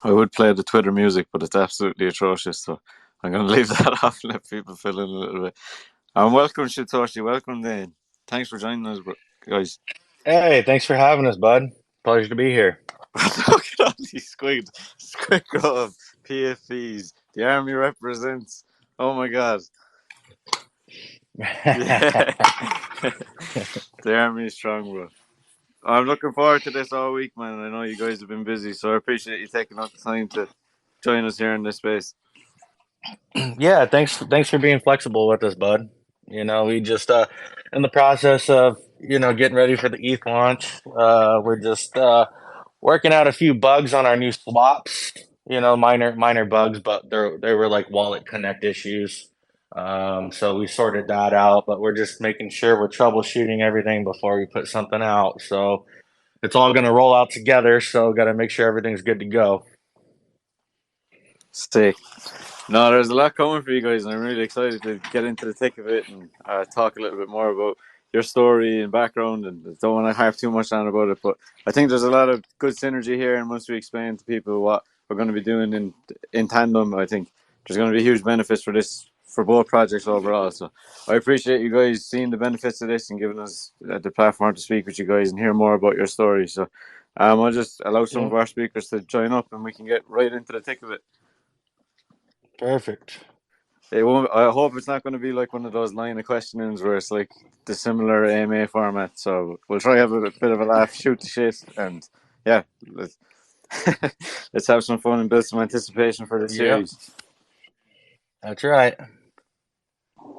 I would play the Twitter music, but it's absolutely atrocious. So I'm going to leave that off and let people fill in a little bit. And welcome, Satoshi. Welcome, Dane. Thanks for joining us, guys. Hey, thanks for having us, bud. Pleasure to be here. Look at all these squid of PFPs. The army represents. Oh my god. Yeah. The army is strong, bro. I'm looking forward to this all week, man. I know you guys have been busy, so I appreciate you taking out the time to join us here in this space. Yeah, thanks for being flexible with us, bud. We just in the process of getting ready for the ETH launch. We're just working out a few bugs on our new swaps. Minor bugs, but they were like wallet connect issues. So we sorted that out, but we're just making sure we're troubleshooting everything before we put something out. So it's all going to roll out together. So got to make sure everything's good to go. Sick. No, there's a lot coming for you guys, and I'm really excited to get into the thick of it and talk a little bit more about your story and background. And I don't want to harp too much on about it, but I think there's a lot of good synergy here. And once we explain to people what we're going to be doing in tandem, I think there's going to be huge benefits for this for both projects overall. So I appreciate you guys seeing the benefits of this and giving us the platform to speak with you guys and hear more about your story. So I'll just allow some Yeah, of our speakers to join up, and we can get right into the thick of it. perfect. It won't. I hope it's not going to be like one of those line of questionings where it's like the similar AMA format. So we'll try to have a bit of a laugh, shoot the shit, and yeah, let's, let's have some fun and build some anticipation for the Yep, series. that's right.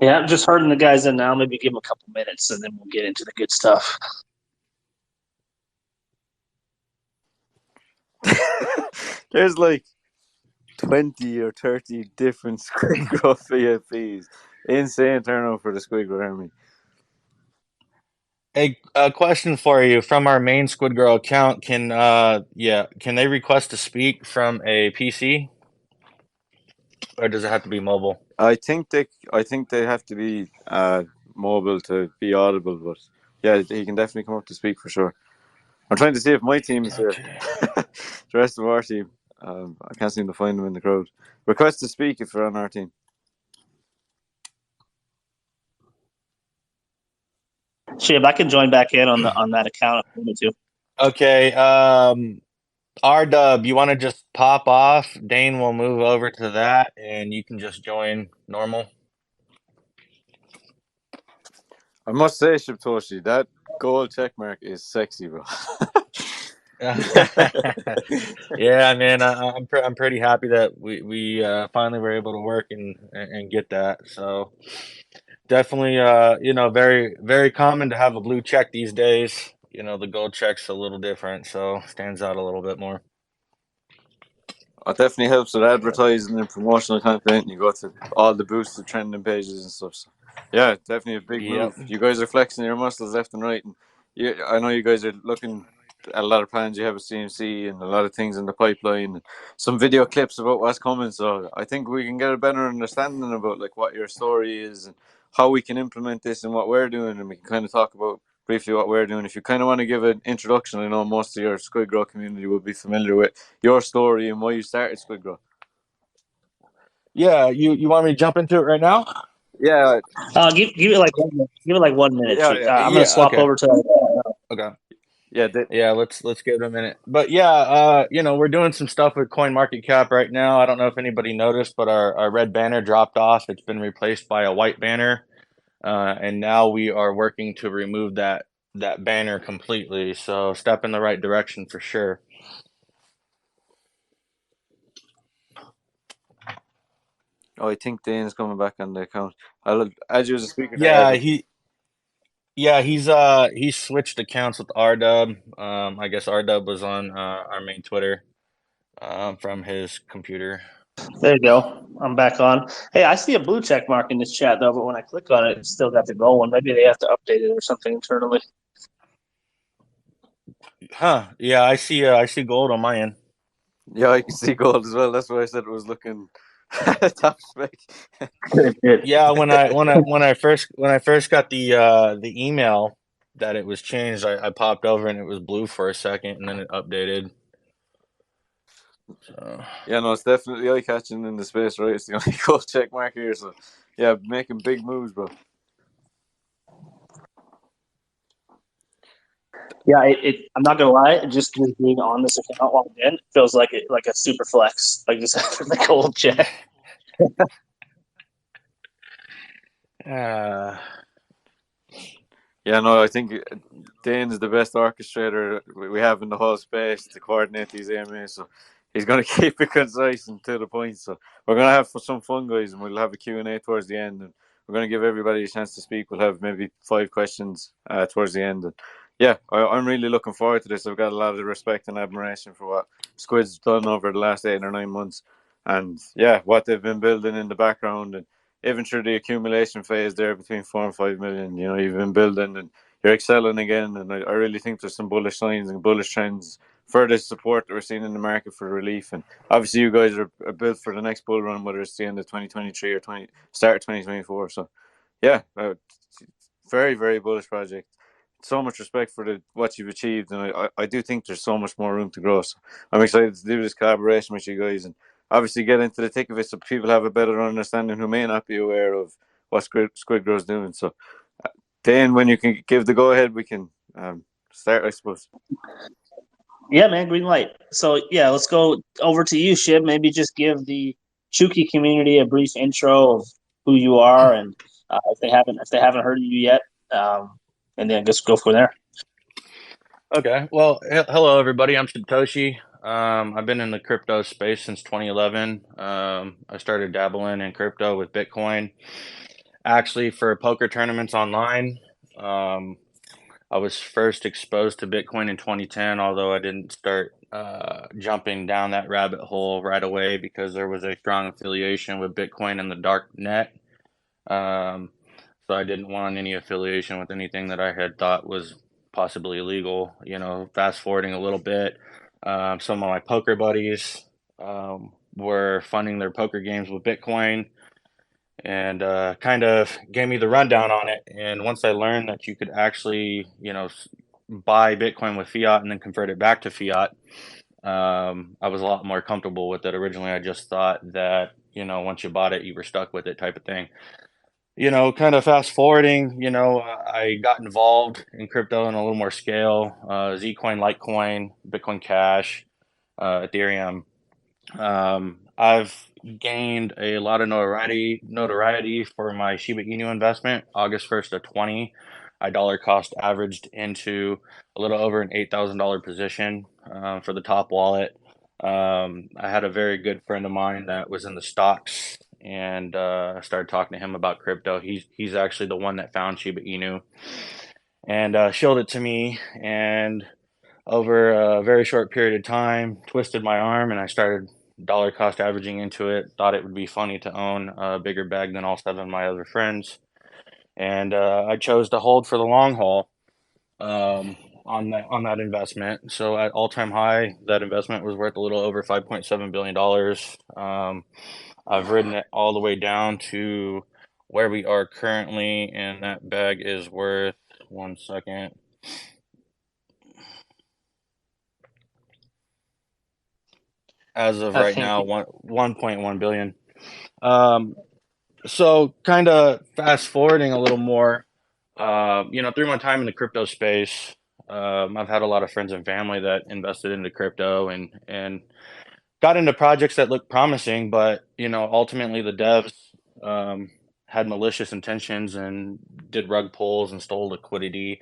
Yeah, I'm just herding the guys in now. Maybe give them a couple minutes, and then we'll get into the good stuff. There's like 20 or 30 different SquidGrow VFPs. Insane turnout for the SquidGrow army. A question for you from our main SquidGrow account. Can they request to speak from a PC or does it have to be mobile? I think they have to be mobile to be audible, but yeah, he can definitely come up to speak for sure. I'm trying to see if my team is here. Okay. The rest of our team. I can't seem to find them in the crowd. Request to speak if you're on our team. Shit, I can join back in on that account if you want me to. Okay. R Dub, you want to just pop off? Dane will move over to that, and you can just join normal. I must say, Shibtoshi, that gold check mark is sexy, bro. Yeah, man, I'm pretty happy that we finally were able to work and get that. So definitely, very common to have a blue check these days. The gold check's a little different, so stands out a little bit more. It definitely helps with advertising and promotional content. You go to all the boosted trending pages and stuff. So, yeah, definitely a big Yep. move. You guys are flexing your muscles left and right, and I know you guys are looking at a lot of plans. You have a CMC and a lot of things in the pipeline, and some video clips about what's coming. So I think we can get a better understanding about like what your story is and how we can implement this and what we're doing, and we can kind of talk about briefly what we're doing. If you kind of want to give an introduction, I know most of your SquidGrow community will be familiar with your story and why you started SquidGrow. Yeah, you want me to jump into it right now? Yeah, Give it like 1 minute. Give it like 1 minute. yeah, yeah, I'm gonna Yeah. swap Okay. over to. Okay. yeah. Yeah. Let's give it a minute. But yeah, we're doing some stuff with Coin Market Cap right now. I don't know if anybody noticed, but our red banner dropped off. It's been replaced by a white banner, and now we are working to remove that banner completely. So step in the right direction for sure. Oh, I think Dane's coming back on the account. I'll add you as a speaker to Yeah, Evan. he's switched accounts with RDub. I guess RDub was on our main Twitter from his computer. There you go. I'm back on. Hey, I see a blue check mark in this chat though, but when I click on it, it's still got the gold one. Maybe they have to update it or something internally. Huh? Yeah, I see gold on my end. Yeah, I can see gold as well. That's why I said it was looking top spec. Yeah, when I first got the email that it was changed, I popped over and it was blue for a second, and then it updated. So Yeah, no, it's definitely eye catching in the space, right? It's the only gold check mark here. So, yeah, making big moves, bro. Yeah, I'm not gonna lie, just being on this account logged in feels like like a super flex, like just after the gold check. uh, Yeah, no, I think Dane is the best orchestrator we have in the whole space to coordinate these AMAs. So he's going to keep it concise and to the point. So we're going to have some fun, guys, and we'll have a Q&A towards the end. And we're going to give everybody a chance to speak. We'll have maybe 5 questions towards the end. And yeah, I'm really looking forward to this. I've got a lot of respect and admiration for what Squid's done over the last 8 or 9 months. And yeah, what they've been building in the background, and even through the accumulation phase there between 4 and 5 million, you've been building and you're excelling again. And I really think there's some bullish signs and bullish trends for the support that we're seeing in the market for relief. And obviously, you guys are built for the next bull run, whether it's the end of 2023 or start of 2024. So, yeah, very, very bullish project. So much respect for what you've achieved, and I do think there's so much more room to grow. So I'm excited to do this collaboration with you guys, and obviously get into the thick of it so people have a better understanding who may not be aware of what SquidGrow is doing. So, Dan, when you can give the go ahead, we can start, I suppose. Yeah, man, green light. So yeah, let's go over to you, Shib. Maybe just give the Chooky community a brief intro of who you are, and if they haven't heard of you yet, and then just go from there. okay. Well, hello everybody. I'm Satoshi. I've been in the crypto space since 2011. I started dabbling in crypto with Bitcoin, actually for poker tournaments online. Um, I was first exposed to Bitcoin in 2010, although I didn't start jumping down that rabbit hole right away because there was a strong affiliation with Bitcoin and the dark net. Um, so I didn't want any affiliation with anything that I had thought was possibly illegal. Fast forwarding a little bit, some of my poker buddies were funding their poker games with Bitcoin and kind of gave me the rundown on it. And once I learned that you could actually, buy Bitcoin with fiat and then convert it back to fiat, I was a lot more comfortable with it. Originally, I just thought that, once you bought it, you were stuck with it type of thing. Kind of fast forwarding, I got involved in crypto in a little more scale, Zcoin, Litecoin, Bitcoin Cash, Ethereum. I've gained a lot of notoriety for my Shiba Inu investment. August 1st of 20, I dollar cost averaged into a little over an $8,000 position for the top wallet. I had a very good friend of mine that was in the stocks, and I started talking to him about crypto. He's actually the one that found Shiba Inu and showed it to me, and over a very short period of time, twisted my arm, and I started dollar cost averaging into it. Thought it would be funny to own a bigger bag than all seven of my other friends, and I chose to hold for the long haul on that investment. So at all time high, that investment was worth a little over $5.7 billion. I've ridden it all the way down to where we are currently, and that bag is worth 1 second. As of I right think now, 1.1 billion. Um, so kind of fast forwarding a little more, through my time in the crypto space, I've had a lot of friends and family that invested into crypto and got into projects that looked promising, but ultimately the devs had malicious intentions and did rug pulls and stole liquidity.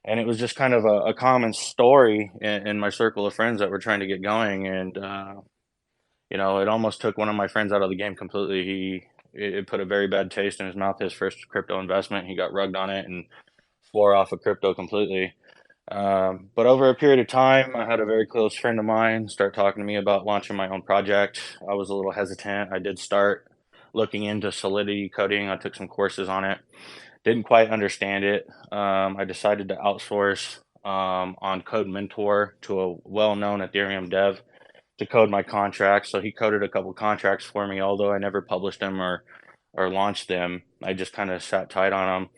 And it was just kind of a common story in my circle of friends that were trying to get going. And it almost took one of my friends out of the game completely. It put a very bad taste in his mouth. His first crypto investment, he got rugged on it and swore off of crypto completely. But over a period of time, I had a very close friend of mine start talking to me about launching my own project. I was a little hesitant. I did start looking into Solidity coding. I took some courses on it. Didn't quite understand it. I decided to outsource on Code Mentor to a well-known Ethereum dev to code my contracts. So he coded a couple contracts for me, although I never published them or launched them. I just kind of sat tight on them.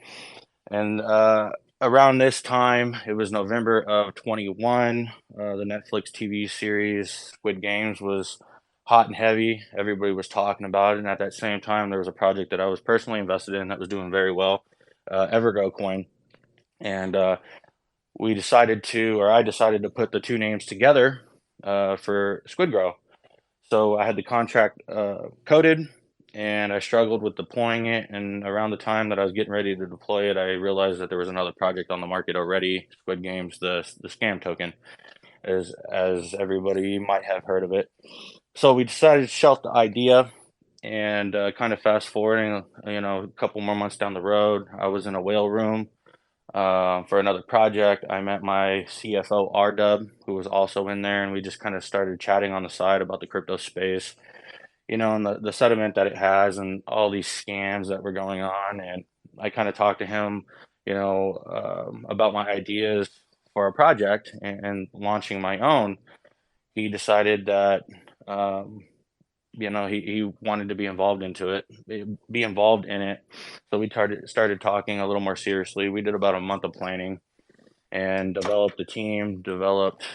And around this time, it was November of 21. The Netflix TV series Squid Games was hot and heavy. Everybody was talking about it, and at that same time, there was a project that I was personally invested in that was doing very well, Evergrow coin, and I decided to put the two names together for SquidGrow. So I had the contract coded, and I struggled with deploying it. And around the time that I was getting ready to deploy it, I realized that there was another project on the market already, Squid Games, the scam token, as everybody might have heard of it. So we decided to shelf the idea, and kind of fast forwarding, a couple more months down the road, I was in a whale room for another project. I met my CFO RDub, who was also in there, and we just kind of started chatting on the side about the crypto space, and the sentiment that it has, and all these scams that were going on. And I kind of talked to him, about my ideas for a project and launching my own. He decided that. He wanted to be involved into it, be involved in it. So we started talking a little more seriously. We did about a month of planning and developed the team, developed,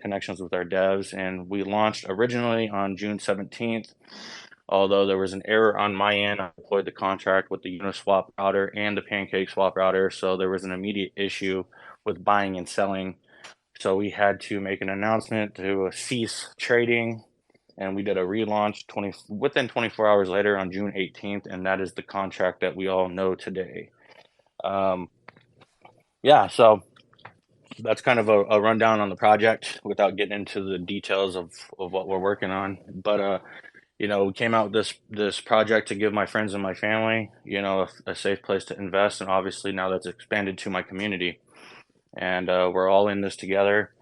connections with our devs, and we launched originally on June 17th. Although there was an error on my end, I deployed the contract with the Uniswap router and the Pancake Swap router, so there was an immediate issue with buying and selling. So we had to make an announcement to cease trading, and we did a relaunch within 24 hours later on June 18th, and that is the contract that we all know today. Yeah, so that's kind of a rundown on the project without getting into the details of what we're working on. But we came out with this project to give my friends and my family, a safe place to invest, and obviously now that's expanded to my community, and we're all in this together.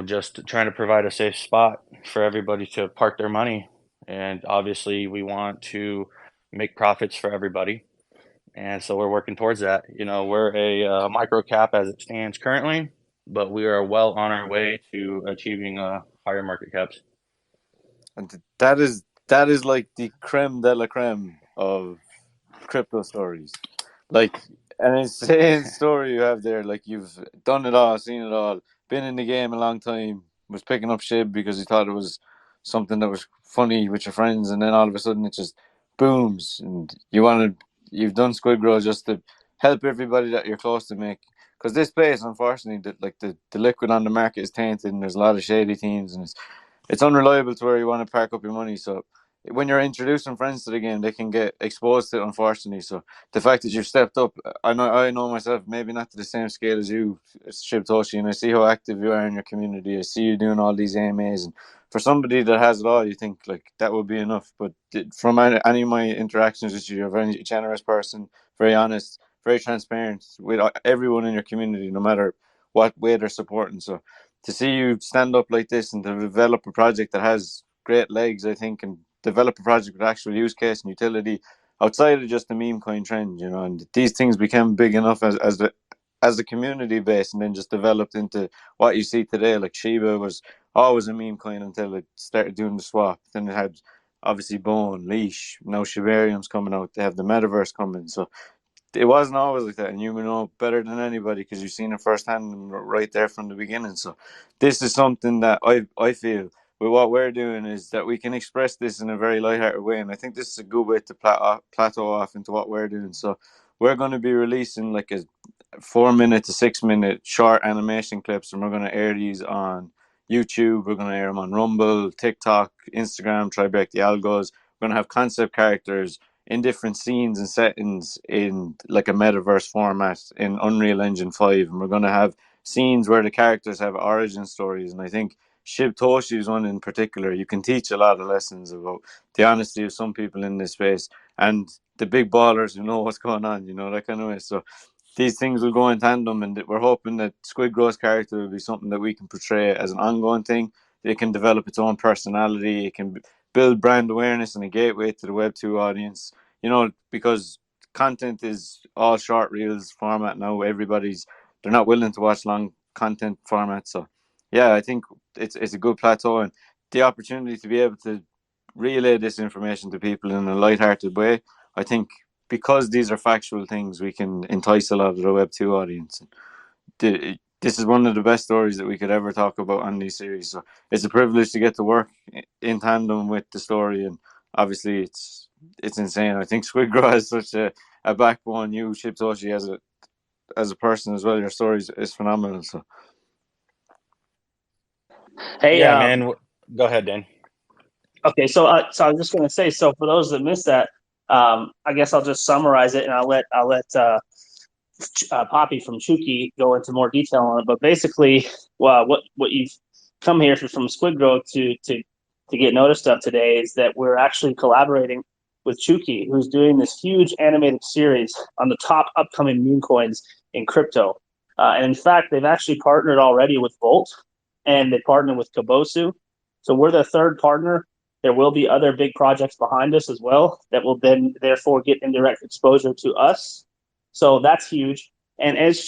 Just trying to provide a safe spot for everybody to park their money, and obviously we want to make profits for everybody, and so we're working towards that. We're a micro cap as it stands currently, but we are well on our way to achieving higher market caps. And that is like the creme de la creme of crypto stories. Like an insane story you have there. Like you've done it all, seen it all, been in the game a long time, was picking up shit because you thought it was something that was funny with your friends, and then all of a sudden it just booms, and you've done SquidGrow just to help everybody that you're close to make. Because this place, unfortunately, the liquid on the market is tainted, and there's a lot of shady teams, and it's unreliable to where you want to park up your money. So when you're introducing friends to the game, they can get exposed to it, unfortunately. So the fact that you've stepped up, I know myself, maybe not to the same scale as you, Satoshi, and I see how active you are in your community. I see you doing all these AMAs, and for somebody that has it all, you think like that would be enough. But from any of my interactions with you, you're a very generous person, very honest, very transparent with everyone in your community, no matter what way they're supporting. So to see you stand up like this and to develop a project that has great legs, I think, and develop a project with actual use case and utility outside of just the meme coin trend, and these things became big enough as the community base, and then just developed into what you see today. Like Shiba was always a meme coin until it started doing the swap. Then it had obviously Bone, Leash, now Shibarium's coming out. They have the metaverse coming. So it wasn't always like that, and you know better than anybody because you've seen it firsthand right there from the beginning. So this is something that I feel with what we're doing is that we can express this in a very lighthearted way, and I think this is a good way to plateau off into what we're doing. So we're going to be releasing like a 4 minute to 6 minute short animation clips, and we're going to air these on YouTube. We're going to air them on Rumble, TikTok, Instagram. Try break the algos. We're going to have concept characters in different scenes and settings in like a metaverse format in Unreal Engine 5, and we're going to have scenes where the characters have origin stories. And I think Shib Toshi is one in particular. You can teach a lot of lessons about the honesty of some people in this space and the big ballers who know what's going on, that kind of way. So these things will go in tandem, and we're hoping that SquidGrow's character will be something that we can portray as an ongoing thing. It can develop its own personality. It can build brand awareness and a gateway to the Web2 audience. Because content is all short reels format now. They're not willing to watch long content formats. So yeah, I think it's a good plateau, and the opportunity to be able to relay this information to people in a light-hearted way, I think because these are factual things, we can entice a lot of the Web2 audience. This is one of the best stories that we could ever talk about on these series. So it's a privilege to get to work in tandem with the story, and obviously it's insane. I think SquidGrow has such a backbone. You, Satoshi, as a person as well, your story is phenomenal. So Hey, Yeah, man. Go ahead, Dan. okay, so I was just going to say, so for those that missed that, I guess I'll just summarize it, and I'll let Poppy from Chooky go into more detail on it. But basically, well, what you've come here from SquidGrow to get noticed of today is that we're actually collaborating with Chooky, who's doing this huge animated series on the top upcoming meme coins in crypto. And in fact, they've actually partnered already with Volt, and they partnered with Kabosu. So we're the third partner. There will be other big projects behind us as well that will then therefore get indirect exposure to us. So that's huge. And as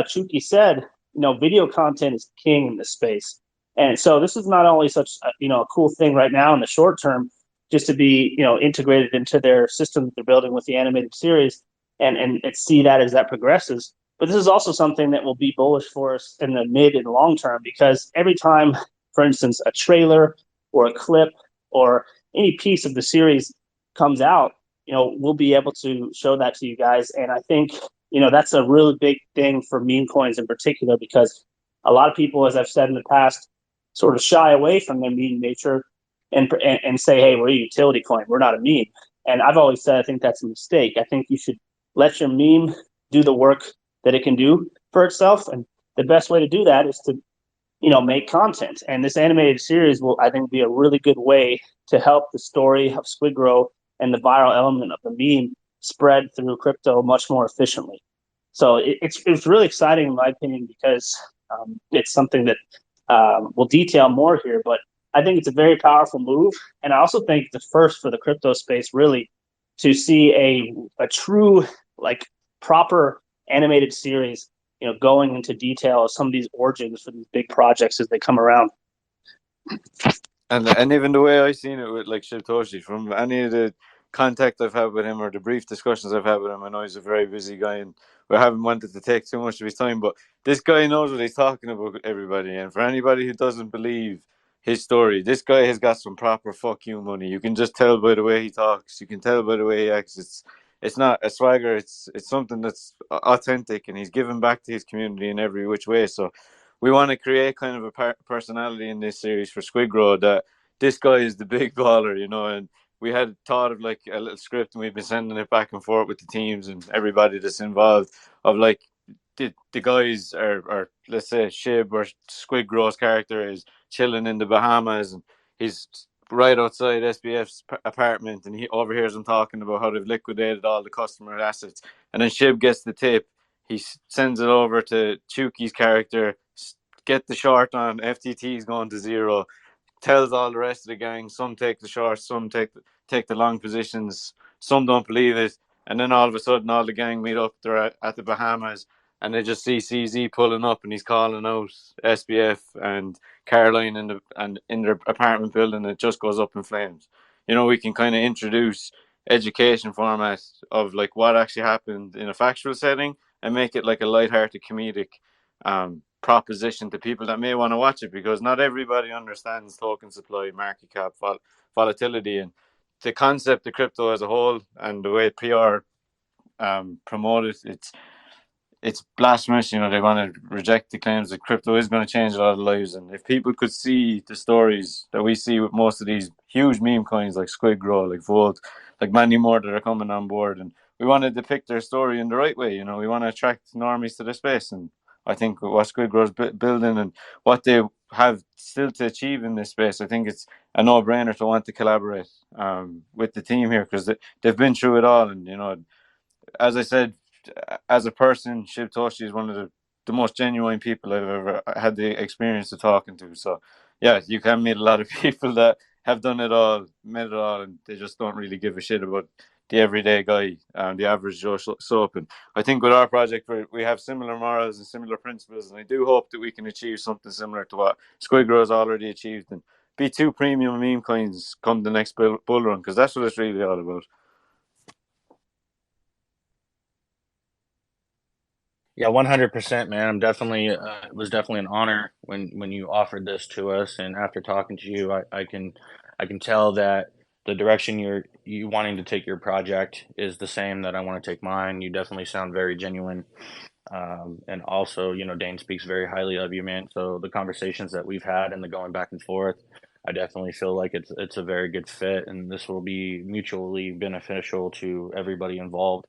Chooky said, video content is king in this space. And so this is not only such a cool thing right now in the short term, just to be integrated into their system that they're building with the animated series, and see that as that progresses. But this is also something that will be bullish for us in the mid and long term, because every time, for instance, a trailer or a clip or any piece of the series comes out, we'll be able to show that to you guys. And I think, that's a really big thing for meme coins in particular, because a lot of people, as I've said in the past, sort of shy away from their meme nature and say, hey, we're a utility coin. We're not a meme. And I've always said, I think that's a mistake. I think you should let your meme do the work that it can do for itself. And the best way to do that is to make content. And this animated series will, I think, be a really good way to help the story of SquidGrow and the viral element of the meme spread through crypto much more efficiently. So it's really exciting in my opinion, because it's something that we'll detail more here, but I think it's a very powerful move. And I also think the first for the crypto space, really, to see a true, like, proper animated series going into detail of some of these origins for these big projects as they come around. and even the way I seen it with like Satoshi, from any of the contact I've had with him or the brief discussions I've had with him, I know he's a very busy guy and we haven't wanted to take too much of his time, but this guy knows what he's talking about, everybody. And for anybody who doesn't believe his story, this guy has got some proper fuck you money. You can just tell by the way he talks. You can tell by the way he acts. It's not a swagger. It's something that's authentic, and he's giving back to his community in every which way. So we want to create kind of a personality in this series for SquidGrow, that this guy is the big baller, and we had thought of like a little script, and we've been sending it back and forth with the teams and everybody that's involved, of like the guys are, let's say, Shib or SquidGrow's character is chilling in the Bahamas, and he's right outside SBF's apartment, and he overhears them talking about how they've liquidated all the customer assets, and then Shib gets the tip. He sends it over to Chooky's character. Get the short on. FTT's going to zero. Tells all the rest of the gang. Some take the short. Some take the long positions. Some don't believe it. And then all of a sudden, all the gang meet up there at the Bahamas, and they just see CZ pulling up, and he's calling out SBF and Caroline in their apartment building. It just goes up in flames. We can kind of introduce education format of like what actually happened in a factual setting, and make it like a lighthearted comedic proposition to people that may want to watch it, because not everybody understands token supply, market cap, volatility, and the concept of crypto as a whole, and the way PR promote it. It's blasphemous. They want to reject the claims that crypto is going to change a lot of lives. And if people could see the stories that we see with most of these huge meme coins like SquidGrow, like Volt, like many more that are coming on board, and we want to depict their story in the right way. We want to attract normies to the space. And I think what SquidGrow's building and what they have still to achieve in this space, I think it's a no-brainer to want to collaborate with the team here, because they've been through it all. And, as I said, as a person, Shiv Toshi is one of the most genuine people I've ever had the experience of talking to. So, yeah, you can meet a lot of people that have done it all, met it all, and they just don't really give a shit about the everyday guy, the average Joe Soap. And I think with our project, we have similar morals and similar principles, and I do hope that we can achieve something similar to what SquidGrow has already achieved, and be two premium meme coins come the next bull run, because that's what it's really all about. Yeah, 100%, man. I'm definitely it was definitely an honor when you offered this to us, and after talking to you, I can tell that the direction you wanting to take your project is the same that I want to take mine. You definitely sound very genuine, and also, Dane speaks very highly of you, man. So the conversations that we've had and the going back and forth, I definitely feel like it's a very good fit, and this will be mutually beneficial to everybody involved.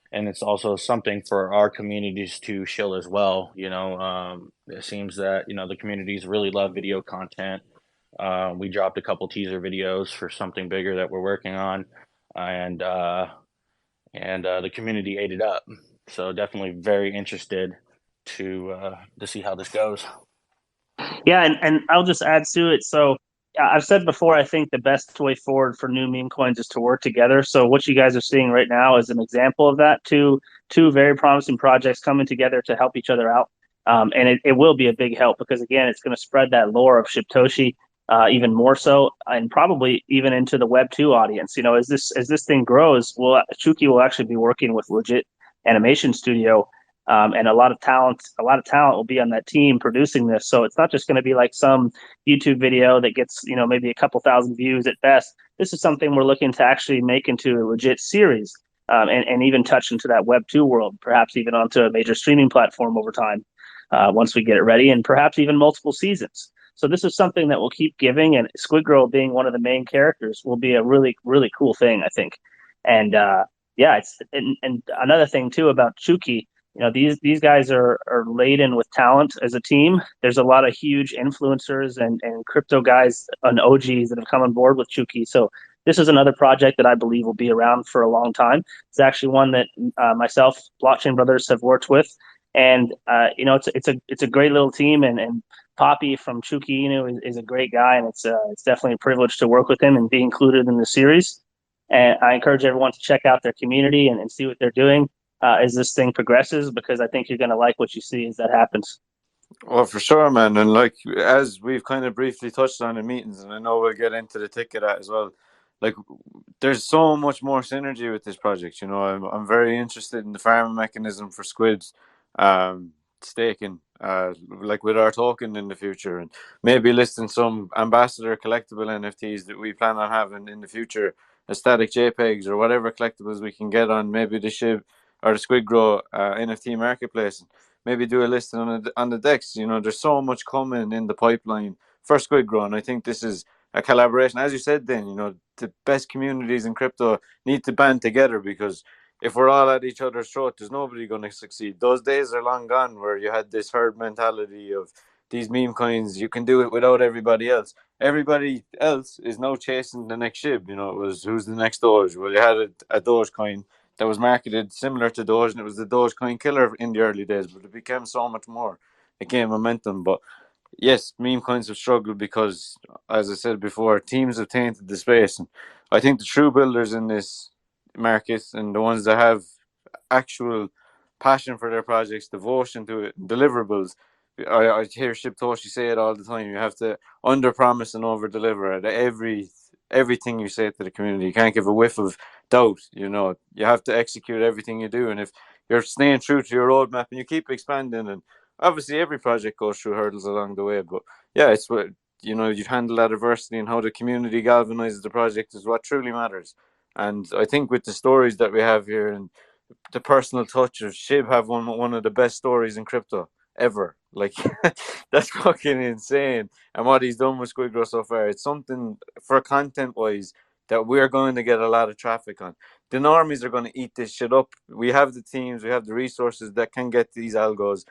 And it's also something for our communities to shill as well. It seems that the communities really love video content. We dropped a couple teaser videos for something bigger that we're working on, and the community ate it up. So definitely very interested to see how this goes. Yeah, and I'll just add to it. So I've said before, I think the best way forward for new meme coins is to work together. So what you guys are seeing right now is an example of that. Two very promising projects coming together to help each other out. And it will be a big help because again, it's going to spread that lore of Satoshi even more so, and probably even into the Web 2 audience. As this thing grows, Chooky will actually be working with legit animation studio, and a lot of talent will be on that team producing this. So it's not just going to be like some YouTube video that gets maybe a couple thousand views at best. This is something we're looking to actually make into a legit series, and even touch into that Web 2 world, perhaps even onto a major streaming platform over time, once we get it ready, and perhaps even multiple seasons. So this is something that will keep giving, and SquidGrow being one of the main characters will be a really really cool thing, I think. And yeah, and another thing too about Chooky, these guys are laden with talent as a team. There's a lot of huge influencers and crypto guys and OGs that have come on board with Chooky. So this is another project that I believe will be around for a long time. It's actually one that myself, Blockchain Brothers, have worked with, and it's a great little team. And Poppy from Chooky Inu is a great guy, and it's definitely a privilege to work with him and be included in the series. And I encourage everyone to check out their community and see what they're doing as this thing progresses, because I think you're going to like what you see as that happens. Well, for sure, man. And like as we've kind of briefly touched on in meetings, and I know we'll get into the ticket at as well. Like, there's so much more synergy with this project. I'm very interested in the farming mechanism for squids, staking, like with our token in the future, and maybe listing some ambassador collectible NFTs that we plan on having in the future, static JPEGs or whatever collectibles we can get on maybe the SHIB or the SquidGrow NFT marketplace. Maybe do a listing on the decks. There's so much coming in the pipeline for SquidGrow, and I think this is a collaboration. As you said, then the best communities in crypto need to band together, because if we're all at each other's throat, there's nobody going to succeed. Those days are long gone where you had this herd mentality of these meme coins. You can do it without everybody else. Everybody else is now chasing the next SHIB. It was who's the next Doge. Well, you had a Doge coin that was marketed similar to Doge, and it was the Dogecoin killer in the early days, but it became so much more. It gained momentum. But yes, meme coins have struggled because, as I said before, teams have tainted the space. And I think the true builders in this market, and the ones that have actual passion for their projects, devotion to it, deliverables. I hear Toshi say it all the time. You have to under promise and over deliver at everything you say to the community. You can't give a whiff of doubt. You have to execute everything you do, and if you're staying true to your roadmap and you keep expanding, and obviously every project goes through hurdles along the way, but yeah, it's what you handle that adversity and how the community galvanizes the project is what truly matters. And I think with the stories that we have here and the personal touch of Shib have one of the best stories in crypto ever. Like that's fucking insane. And what he's done with SquidGrow so far, it's something for content wise that we're going to get a lot of traffic on. The normies are going to eat this shit up. We have the teams, we have the resources that can get these algos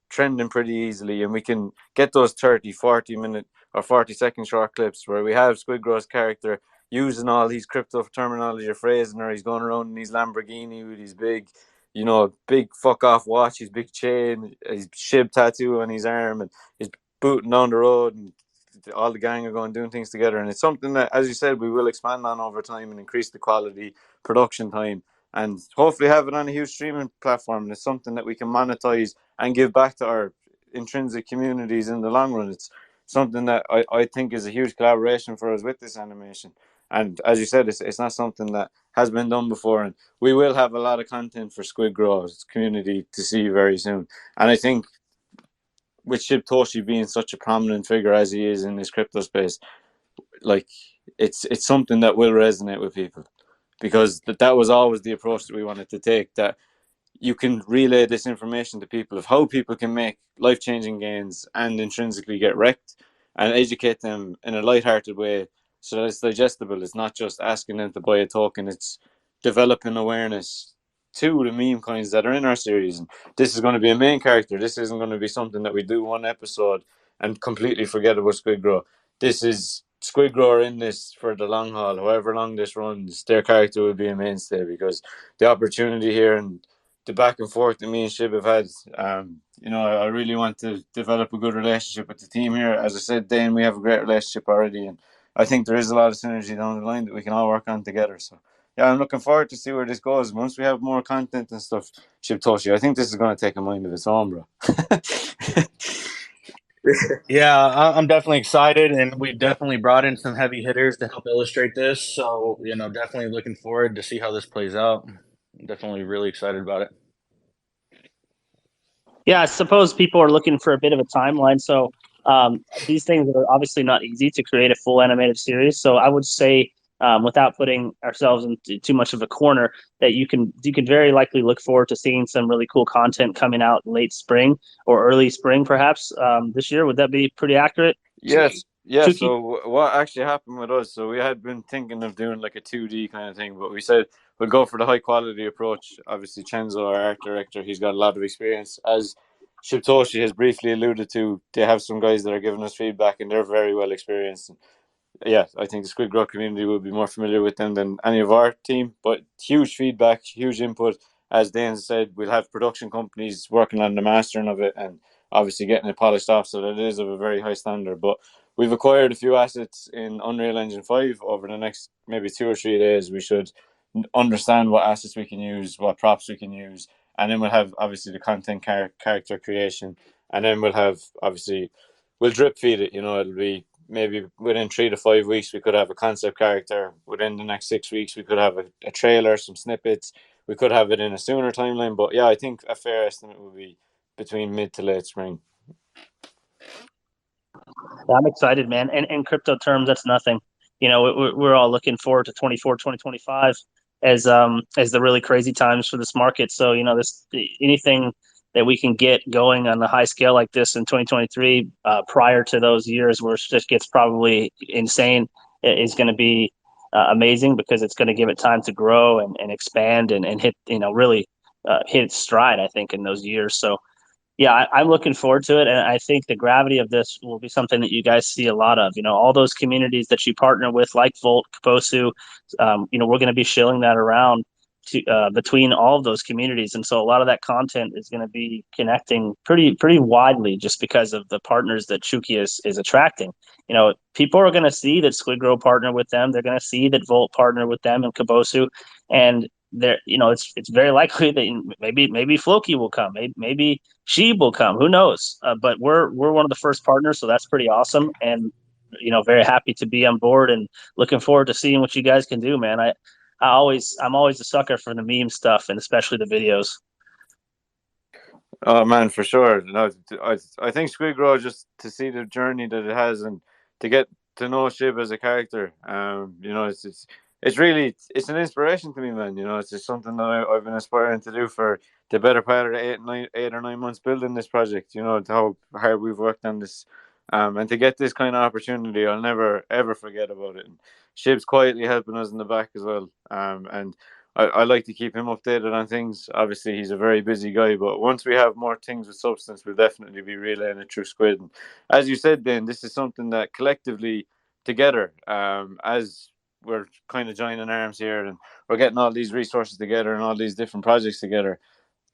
trending pretty easily, and we can get those 30, 40 minute or 40-second short clips where we have SquidGrow's character using all his crypto terminology or phrasing, or he's going around in his Lamborghini with his big fuck off watch, his big chain, his SHIB tattoo on his arm, and he's booting down the road, and all the gang are going doing things together. And it's something that, as you said, we will expand on over time and increase the quality, production time, and hopefully have it on a huge streaming platform. And it's something that we can monetize and give back to our intrinsic communities in the long run. It's something that I think is a huge collaboration for us with this animation. And as you said, it's not something that has been done before, and we will have a lot of content for SquidGrow's community to see very soon. And I think with Satoshi being such a prominent figure as he is in this crypto space, like it's something that will resonate with people, because that was always the approach that we wanted to take. That you can relay this information to people of how people can make life-changing gains and intrinsically get wrecked, and educate them in a light-hearted way so that it's digestible. It's not just asking them to buy a token, it's developing awareness to the meme coins that are in our series. And this is going to be a main character. This isn't going to be something that we do one episode and completely forget about SquidGrow. This is SquidGrow are in this for the long haul. However long this runs, their character will be a mainstay, because the opportunity here and the back and forth that me and Shib have had, I really want to develop a good relationship with the team here. As I said, Dane, we have a great relationship already, and I think there is a lot of synergy down the line that we can all work on together. So, yeah, I'm looking forward to see where this goes. Once we have more content and stuff, Shib Toshi, I think this is going to take a mind of its own, bro. Yeah, I'm definitely excited, and we definitely brought in some heavy hitters to help illustrate this. So, definitely looking forward to see how this plays out. I'm definitely really excited about it. Yeah, I suppose people are looking for a bit of a timeline. So these things are obviously not easy to create a full animated series. So I would say, without putting ourselves into too much of a corner, that you can very likely look forward to seeing some really cool content coming out late spring or early spring, perhaps this year. Would that be pretty accurate? Yes. Yeah, Chooky? so what actually happened with us, so we had been thinking of doing like a 2D kind of thing, but we said we'll go for the high quality approach. Obviously, Chenzo, our art director, he's got a lot of experience. As Shibtoshi has briefly alluded to, they have some guys that are giving us feedback, and they're very well experienced. Yeah, I think the SquidGrow community will be more familiar with them than any of our team. But huge feedback, huge input. As Dan said, we'll have production companies working on the mastering of it, and obviously getting it polished off so that it is of a very high standard. But we've acquired a few assets in Unreal Engine 5. Over the next maybe 2 or 3 days, we should understand what assets we can use, what props we can use, and then we'll have obviously the content character creation, and then we'll have obviously we'll drip feed it. It'll be maybe within 3 to 5 weeks we could have a concept character. Within the next 6 weeks we could have a trailer, some snippets. We could have it in a sooner timeline, but yeah, I think a fair estimate would be between mid to late spring. Yeah, I'm excited, man. And in crypto terms, that's nothing. We're all looking forward to 2025 as the really crazy times for this market. So, this anything that we can get going on a high scale like this in 2023, prior to those years where it just gets probably insane, is going to be amazing, because it's going to give it time to grow and expand and hit, really hit its stride, I think, in those years. So yeah, I'm looking forward to it, and I think the gravity of this will be something that you guys see a lot of. All those communities that you partner with, like Volt, Kaposu, we're going to be shilling that around to between all of those communities, and so a lot of that content is going to be connecting pretty widely, just because of the partners that Chooky is attracting. People are going to see that SquidGrow partner with them. They're going to see that Volt partner with them and Kaposu, and it's very likely that maybe Floki will come, maybe Sheeb will come. Who knows? But we're one of the first partners, so that's pretty awesome. And very happy to be on board and looking forward to seeing what you guys can do, man. I'm always a sucker for the meme stuff, and especially the videos. Oh man, for sure. No, I think SquidGrow, just to see the journey that it has and to get to know Shib as a character, it's really it's an inspiration to me, man. It's just something that I've been aspiring to do for the better part of the 8 or 9 months building this project. How hard we've worked on this, and to get this kind of opportunity, I'll never ever forget about it. And Shib's quietly helping us in the back as well, and I like to keep him updated on things. Obviously, he's a very busy guy, but once we have more things with substance, we'll definitely be relaying it through Squid. And as you said, Ben, this is something that collectively, together, as we're kind of joining arms here and we're getting all these resources together and all these different projects together,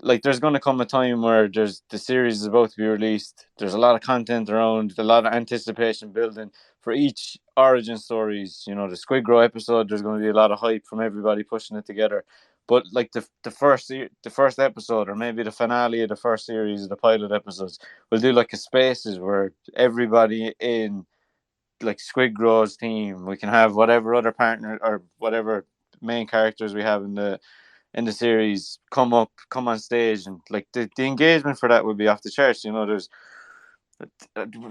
like there's going to come a time where the series is about to be released. There's a lot of content around, a lot of anticipation building for each origin stories. The SquidGrow episode, there's going to be a lot of hype from everybody pushing it together. But like the first episode, or maybe the finale of the first series, the pilot episodes, we'll do like a spaces where everybody in like SquidGrow's team, we can have whatever other partner or whatever main characters we have in the series come on stage, and like the engagement for that would be off the charts. You know,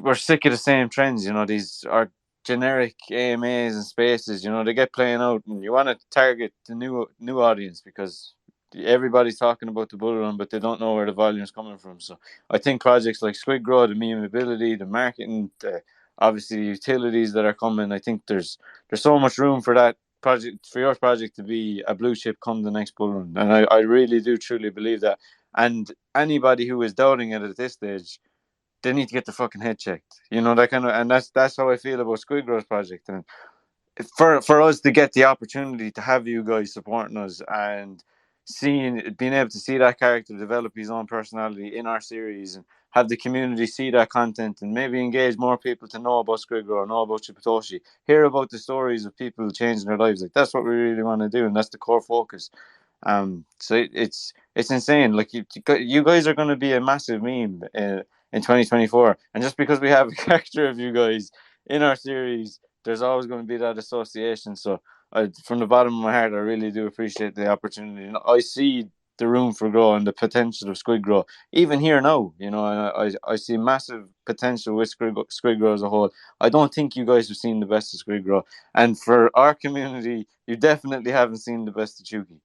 we're sick of the same trends. You know, these are generic AMAs and spaces. You know, they get playing out, and you want to target the new audience because everybody's talking about the bull run, but they don't know where the volume is coming from. So I think projects like SquidGrow, the meme ability, the marketing, obviously the utilities that are coming. I think there's so much room for that project, for your project to be a blue chip come the next bull run, and I really do truly believe that. And anybody who is doubting it at this stage, they need to get the fucking head checked. You know, that kind of, and that's how I feel about SquidGrow's project. And for us to get the opportunity to have you guys supporting us and being able to see that character develop his own personality in our series, and have the community see that content, and maybe engage more people to know about SquidGrow, know about Satoshi, hear about the stories of people changing their lives. Like, that's what we really want to do, and that's the core focus. So it's insane. Like, you guys are going to be a massive meme in 2024, and just because we have a character of you guys in our series, there's always going to be that association. So, from the bottom of my heart, I really do appreciate the opportunity. And I see the room for growth and the potential of SquidGrow. Even here now, you know, I see massive potential with SquidGrow as a whole. I don't think you guys have seen the best of SquidGrow. And for our community, you definitely haven't seen the best of Chooky.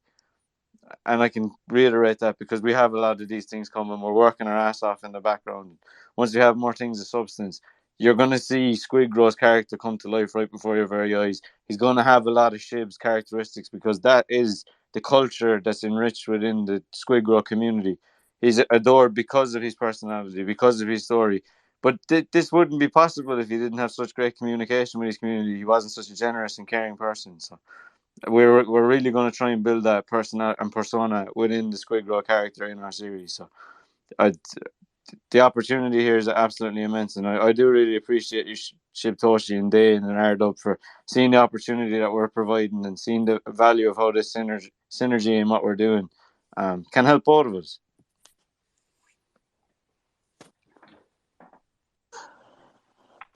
And I can reiterate that because we have a lot of these things coming. We're working our ass off in the background. Once we have more things of substance, you're going to see SquidGrow's character come to life right before your very eyes. He's going to have a lot of Shib's characteristics because that is the culture that's enriched within the SquidGrow community. He's adored because of his personality, because of his story. But this wouldn't be possible if he didn't have such great communication with his community. He wasn't such a generous and caring person. So we're really going to try and build that persona within the SquidGrow character in our series. So I, the opportunity here is absolutely immense, and I do really appreciate you, Shibtoshi and Dane and Ardub, for seeing the opportunity that we're providing and seeing the value of how this synergy in what we're doing can help both of us.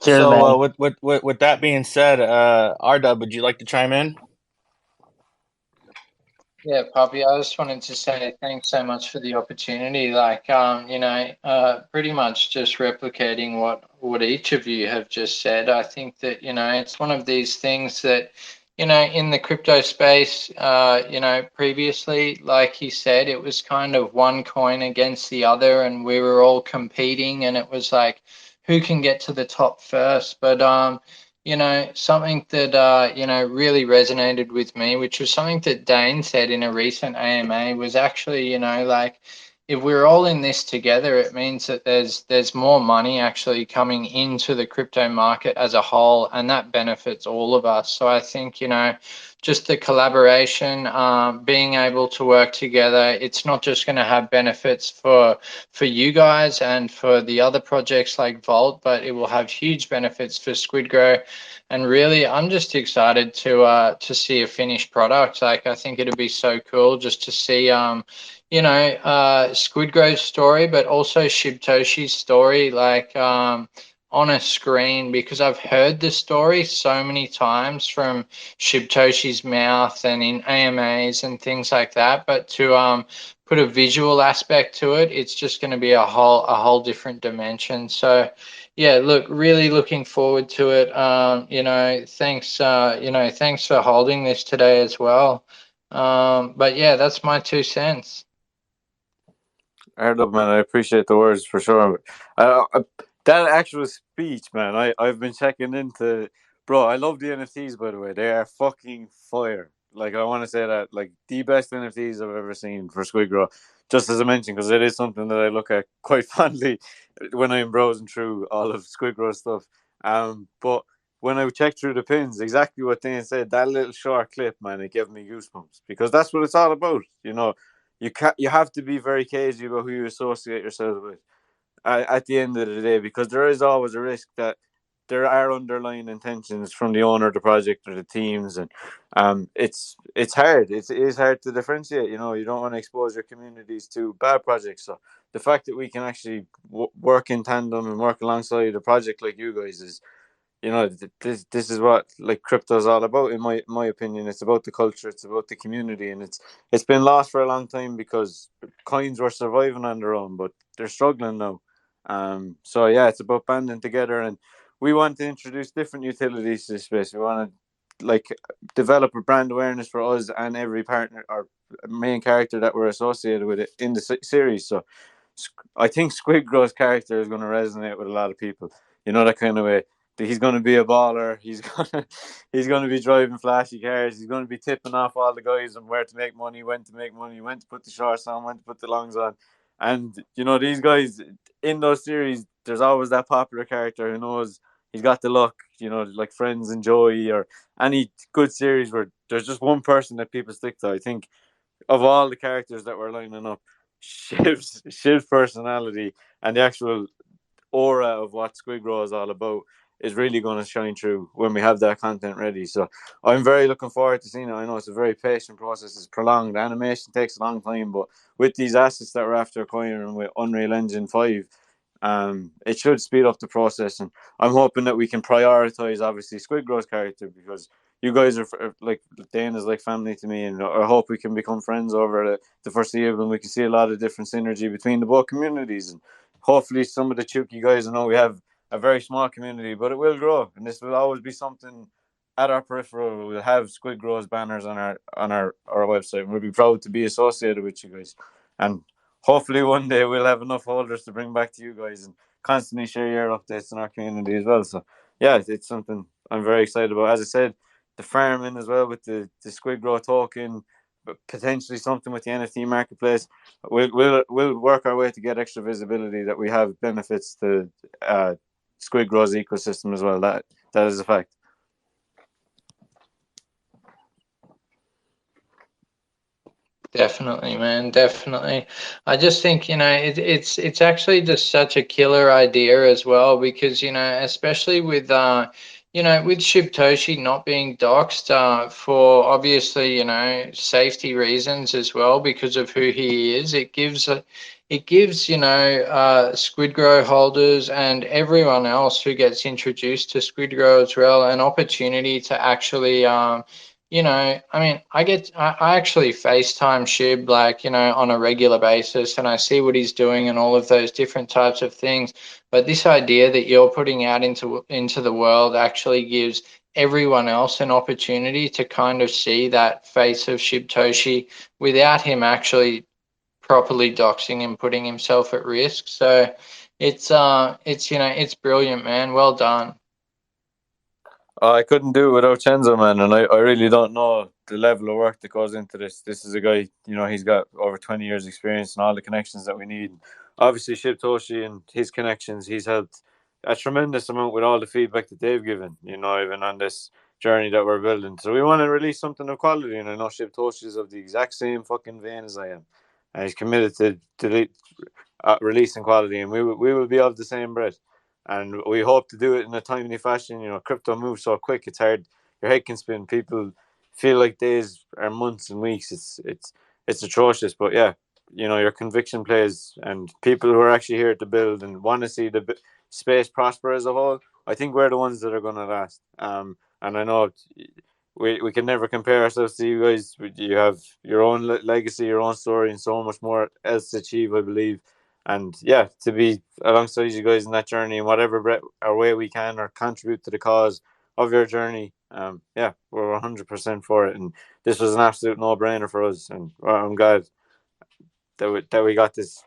Cheers, So, man. with that being said, Ardub, would you like to chime in? Yeah, Poppy, I just wanted to say thanks so much for the opportunity. Like, pretty much just replicating what each of you have just said. I think that, it's one of these things that, in the crypto space, previously, like he said, it was kind of one coin against the other, and we were all competing, and it was like, who can get to the top first? But, something that, really resonated with me, which was something that Dane said in a recent AMA, was actually, like, if we're all in this together, it means that there's more money actually coming into the crypto market as a whole, and that benefits all of us. So I think, just the collaboration, being able to work together, it's not just going to have benefits for you guys and for the other projects like Vault, but it will have huge benefits for SquidGrow. And really, I'm just excited to see a finished product. Like, I think it'd be so cool just to see SquidGrow's story, but also Shibtoshi's story, like on a screen, because I've heard the story so many times from Shibtoshi's mouth and in AMAs and things like that. But to put a visual aspect to it, it's just going to be a whole different dimension. So yeah, look, really looking forward to it. Thanks for holding this today as well. But yeah, that's my 2 cents. Ardub, man, I appreciate the words for sure. That actual speech, man, I've been checking into. Bro, I love the NFTs, by the way. They are fucking fire. Like, I want to say that, like, the best NFTs I've ever seen for SquidGrow. Just as I mentioned, because it is something that I look at quite fondly when I'm browsing through all of SquidGrow stuff. But when I checked through the pins, exactly what Dan said, that little short clip, man, it gave me goosebumps because that's what it's all about. You know, you have to be very cagey about who you associate yourself with at the end of the day, because there is always a risk that there are underlying intentions from the owner of the project or the teams, and it's hard. It is hard to differentiate. You know, you don't want to expose your communities to bad projects. So the fact that we can actually work in tandem and work alongside a project like you guys is, you know, this is what like crypto is all about. In my opinion, it's about the culture, it's about the community, and it's been lost for a long time because coins were surviving on their own, but they're struggling now. So yeah, it's about banding together, and we want to introduce different utilities to this space. We want to like develop a brand awareness for us and every partner or main character that we're associated with it in the series. So I think SquidGrow's character is going to resonate with a lot of people. You know, that kind of way. He's going to be a baller. He's going to be driving flashy cars. He's going to be tipping off all the guys on where to make money, when to make money, when to put the shorts on, when to put the longs on. And you know, these guys in those series, there's always that popular character who knows he's got the luck. You know, like Friends and Joey or any good series where there's just one person that people stick to. I think of all the characters that we're lining up, Shiv's personality and the actual aura of what SquidGrow is all about is really going to shine through when we have that content ready. So I'm very looking forward to seeing it. I know it's a very patient process. It's prolonged. Animation takes a long time, but with these assets that we're after acquiring with Unreal Engine 5, it should speed up the process. And I'm hoping that we can prioritize, obviously, SquidGrow's character because you guys are like, Dane is like family to me, and I hope we can become friends over the foreseeable, and we can see a lot of different synergy between the both communities. And hopefully some of the Chooky guys, I know we have a very small community, but it will grow, and this will always be something at our peripheral. We'll have SquidGrow's banners on our website, and we'll be proud to be associated with you guys. And hopefully one day we'll have enough holders to bring back to you guys and constantly share your updates in our community as well. So yeah, it's something I'm very excited about. As I said, the farming as well with the SquidGrow token, but potentially something with the NFT marketplace. We'll work our way to get extra visibility that we have benefits to SquidGrow's ecosystem as well. That is a fact. Definitely, man. Definitely. I just think, it's actually just such a killer idea as well because, especially with with Shibtoshi not being doxxed for obviously, safety reasons as well because of who he is, it gives SquidGrow holders and everyone else who gets introduced to SquidGrow as well an opportunity to actually I mean, I actually FaceTime Shib like, on a regular basis and I see what he's doing and all of those different types of things. But this idea that you're putting out into the world actually gives everyone else an opportunity to kind of see that face of Shibtoshi without him actually properly doxing and putting himself at risk. So it's brilliant, man. Well done. I couldn't do it without Chenzo, man, and I really don't know the level of work that goes into this. This is a guy, he's got over 20 years experience and all the connections that we need. Obviously, Shibtoshi and his connections, he's helped a tremendous amount with all the feedback that they've given, even on this journey that we're building. So we want to release something of quality, and I know Shibtoshi is of the exact same fucking vein as I am. And he's committed to releasing quality, and we will be of the same breath. And we hope to do it in a timely fashion. Crypto moves so quick; it's hard. Your head can spin. People feel like days are months and weeks. It's atrocious. But yeah, your conviction plays, and people who are actually here to build and want to see the space prosper as a whole. I think we're the ones that are going to last. And I know we can never compare ourselves to you guys. You have your own legacy, your own story, and so much more else to achieve, I believe. And yeah, to be alongside you guys in that journey and whatever our way we can or contribute to the cause of your journey, yeah, we're 100% for it. And this was an absolute no-brainer for us, and I'm glad that we got this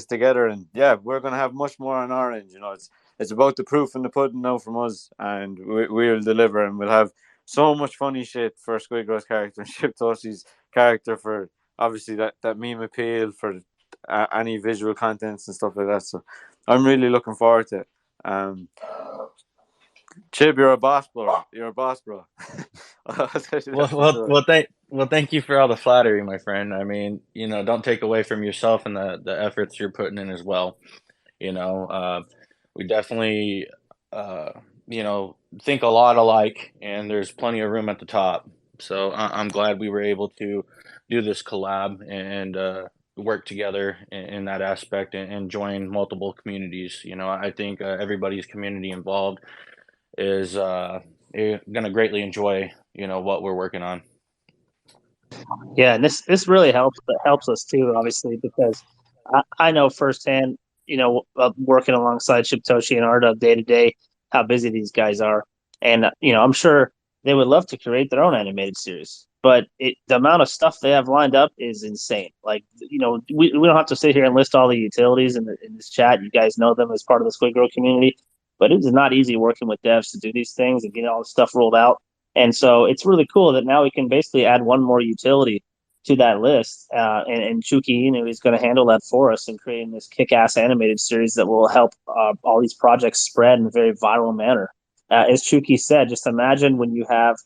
together. And yeah, we're gonna have much more on our end. It's about the proof in the pudding now from us, and we'll deliver, and we'll have so much funny shit for SquidGrow's character and Shibtoshi's character for obviously that meme appeal for any visual contents and stuff like that. So I'm really looking forward to it. Chib, you're a boss, bro. You're a boss, bro. Thank you for all the flattery, my friend. I mean, don't take away from yourself and the efforts you're putting in as well. We definitely think a lot alike, and there's plenty of room at the top. So I'm glad we were able to do this collab and work together in that aspect and join multiple communities. I think everybody's community involved is going to greatly enjoy, what we're working on. Yeah, and this really helps us too, obviously, because I know firsthand, working alongside Satoshi and Ardub day to day, how busy these guys are, and I'm sure they would love to create their own animated series, but the amount of stuff they have lined up is insane. Like, we don't have to sit here and list all the utilities in this chat. You guys know them as part of the SquidGrow community, but it is not easy working with devs to do these things and get all the stuff rolled out. And so it's really cool that now we can basically add one more utility to that list. And Chooky Inu is going to handle that for us and creating this kick-ass animated series that will help all these projects spread in a very viral manner. As Chooky said, just imagine when you have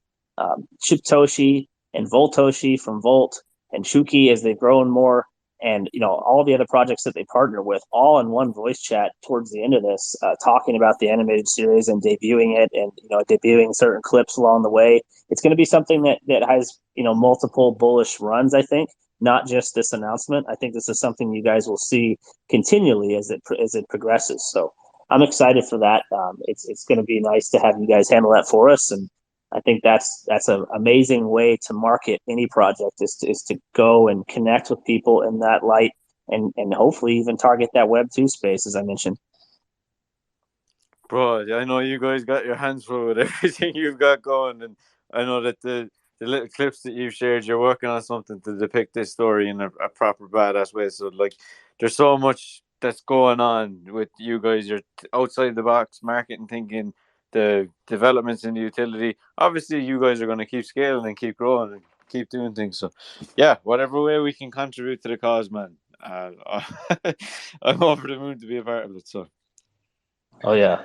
Chiptoshi and Voltoshi from Volt and Chooky as they've grown more, and all the other projects that they partner with, all in one voice chat towards the end of this, talking about the animated series and debuting it, and debuting certain clips along the way. It's going to be something that has multiple bullish runs. I think not just this announcement. I think this is something you guys will see continually as it progresses. So I'm excited for that. It's going to be nice to have you guys handle that for us, and I think that's an amazing way to market any project is to go and connect with people in that light, and hopefully even target that Web2 space, as I mentioned. Bro, I know you guys got your hands full with everything you've got going, and I know that the little clips that you've shared, you're working on something to depict this story in a proper badass way. So like, there's so much that's going on with you guys. You're outside the box marketing, thinking the developments in the utility. Obviously, you guys are going to keep scaling and keep growing and keep doing things. So yeah, whatever way we can contribute to the cause, man. I'm over the moon to be a part of it. So. Oh yeah.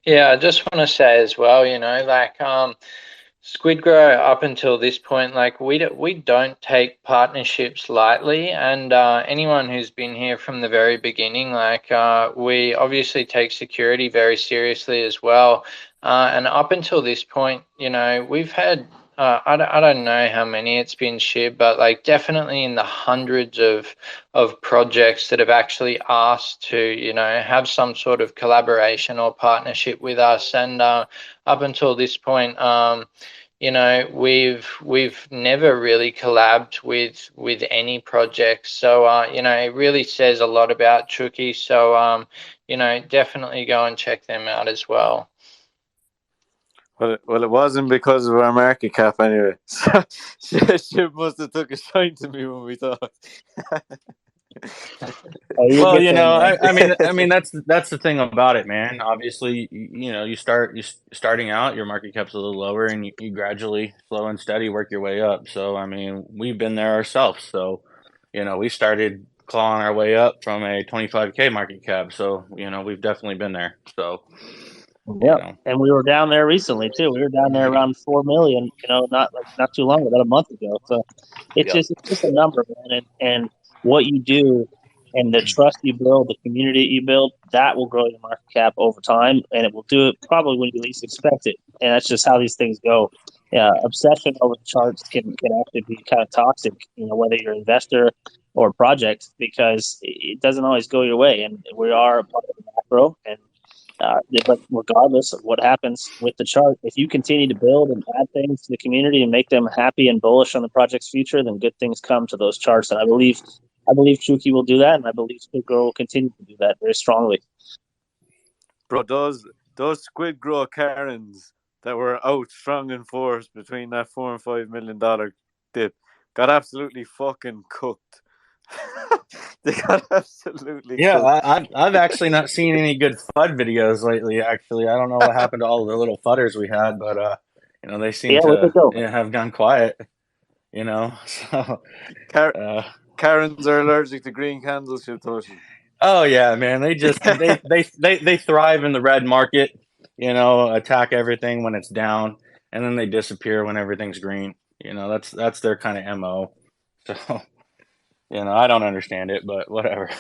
Yeah, I just want to say as well, SquidGrow up until this point, like we don't take partnerships lightly, and anyone who's been here from the very beginning, like we obviously take security very seriously as well. And up until this point, we've had I don't know how many it's been shared, but like definitely in the hundreds of projects that have actually asked to have some sort of collaboration or partnership with us, and up until this point, we've never really collabed with any projects. So it really says a lot about Chooky. So definitely go and check them out as well. Well, it wasn't because of our market cap anyway. So she must have took a shine to me when we talked. Well, I mean that's the thing about it, man. Obviously, you're starting out, your market cap's a little lower, and you gradually, slow and steady, work your way up. So, I mean, we've been there ourselves. So, we started clawing our way up from a 25K market cap. So, we've definitely been there. So, yeah, and we were down there recently too. We were down there around 4 million. Not too long, about a month ago. So it's just a number, man, and what you do and the trust you build, the community you build, that will grow your market cap over time, and it will do it probably when you least expect it. And that's just how these things go. Yeah, obsession over the charts can actually be kind of toxic. Whether you're an investor or a project, because it doesn't always go your way, and we are a part of the macro. And but regardless of what happens with the chart, if you continue to build and add things to the community and make them happy and bullish on the project's future, then good things come to those charts. And I believe Chooky will do that, and I believe SquidGrow will continue to do that very strongly. Bro, those SquidGrow Karens that were out strong in force between that $4 and $5 million dip got absolutely fucking cooked. They got absolutely cooked. I've actually not seen any good FUD videos lately. Actually, I don't know what happened to all the little FUDders we had, but they seem to have gone quiet. So Karens are allergic to green candles, Satoshi. Oh yeah, man. They just they thrive in the red market. Attack everything when it's down, and then they disappear when everything's green. That's their kind of MO. So I don't understand it, but whatever.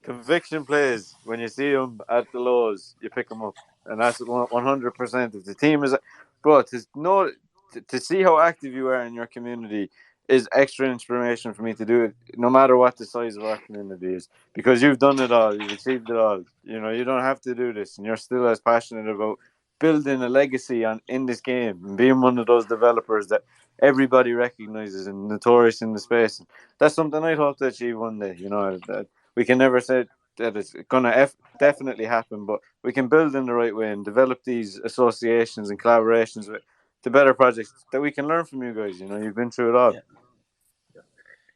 Conviction plays. When you see them at the lows, you pick them up, and that's 100%. If the team is, bro, to see how active you are in your community is extra inspiration for me to do it, no matter what the size of our community is, because you've done it all, you've achieved it all. You know, you don't have to do this, and you're still as passionate about building a legacy in this game and being one of those developers that everybody recognizes and notorious in the space. That's something I'd hope to achieve one day. You know, that we can never say that it's going to definitely happen, but we can build in the right way and develop these associations and collaborations with the better projects that we can learn from you guys. You know, you've been through it all. Yeah.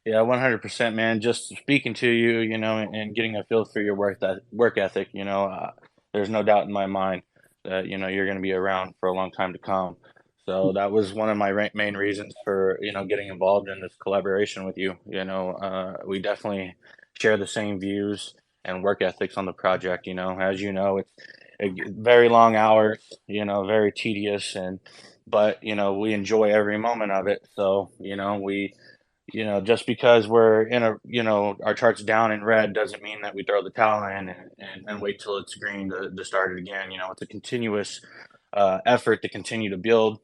Yeah, 100%, man. Just speaking to you, and getting a feel for your work ethic, there's no doubt in my mind that, you're going to be around for a long time to come. So that was one of my main reasons for, getting involved in this collaboration with you. We definitely share the same views and work ethics on the project. As you know, it's very long hours, very tedious, but, we enjoy every moment of it. So, just because we're in our chart's down in red doesn't mean that we throw the towel in and wait till it's green to start it again. It's a continuous effort to continue to build,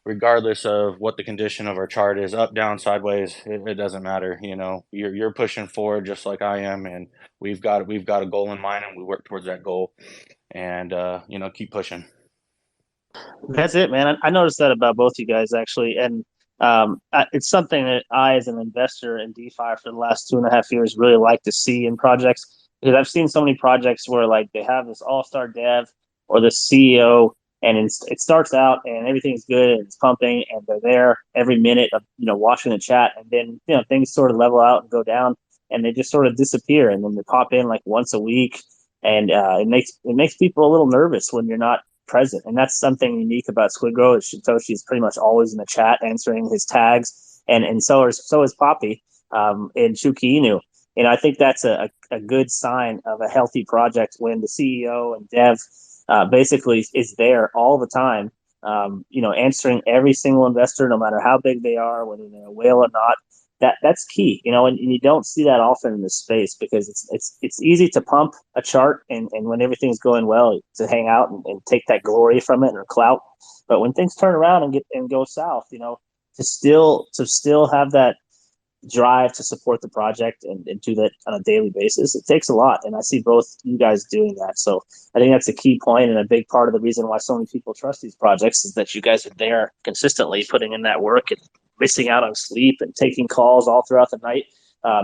regardless of what the condition of our chart is, up, down, sideways. It doesn't matter. You're pushing forward just like I am, and we've got a goal in mind, and we work towards that goal, and keep pushing. That's it, man. I noticed that about both you guys actually, and it's something that I, as an investor in DeFi for the last 2.5 years, really like to see in projects because I've seen so many projects where like they have this all-star dev or the CEO, and it starts out and everything's good and it's pumping, and they're there every minute of watching the chat, and then things sort of level out and go down, and they just sort of disappear, and then they pop in like once a week, and it makes people a little nervous when you're not present. And that's something unique about SquidGrow is Satoshi is pretty much always in the chat answering his tags, and so is Poppy in Chooky Inu. I think that's a good sign of a healthy project when the CEO and dev basically is there all the time, answering every single investor, no matter how big they are, whether they're a whale or not. That's key, and you don't see that often in this space because it's easy to pump a chart and when everything's going well to hang out and take that glory from it or clout. But when things turn around and go south, to still have that drive to support the project and do that on a daily basis, it takes a lot. And I see both you guys doing that. So I think that's a key point and a big part of the reason why so many people trust these projects is that you guys are there consistently putting in that work and missing out on sleep and taking calls all throughout the night.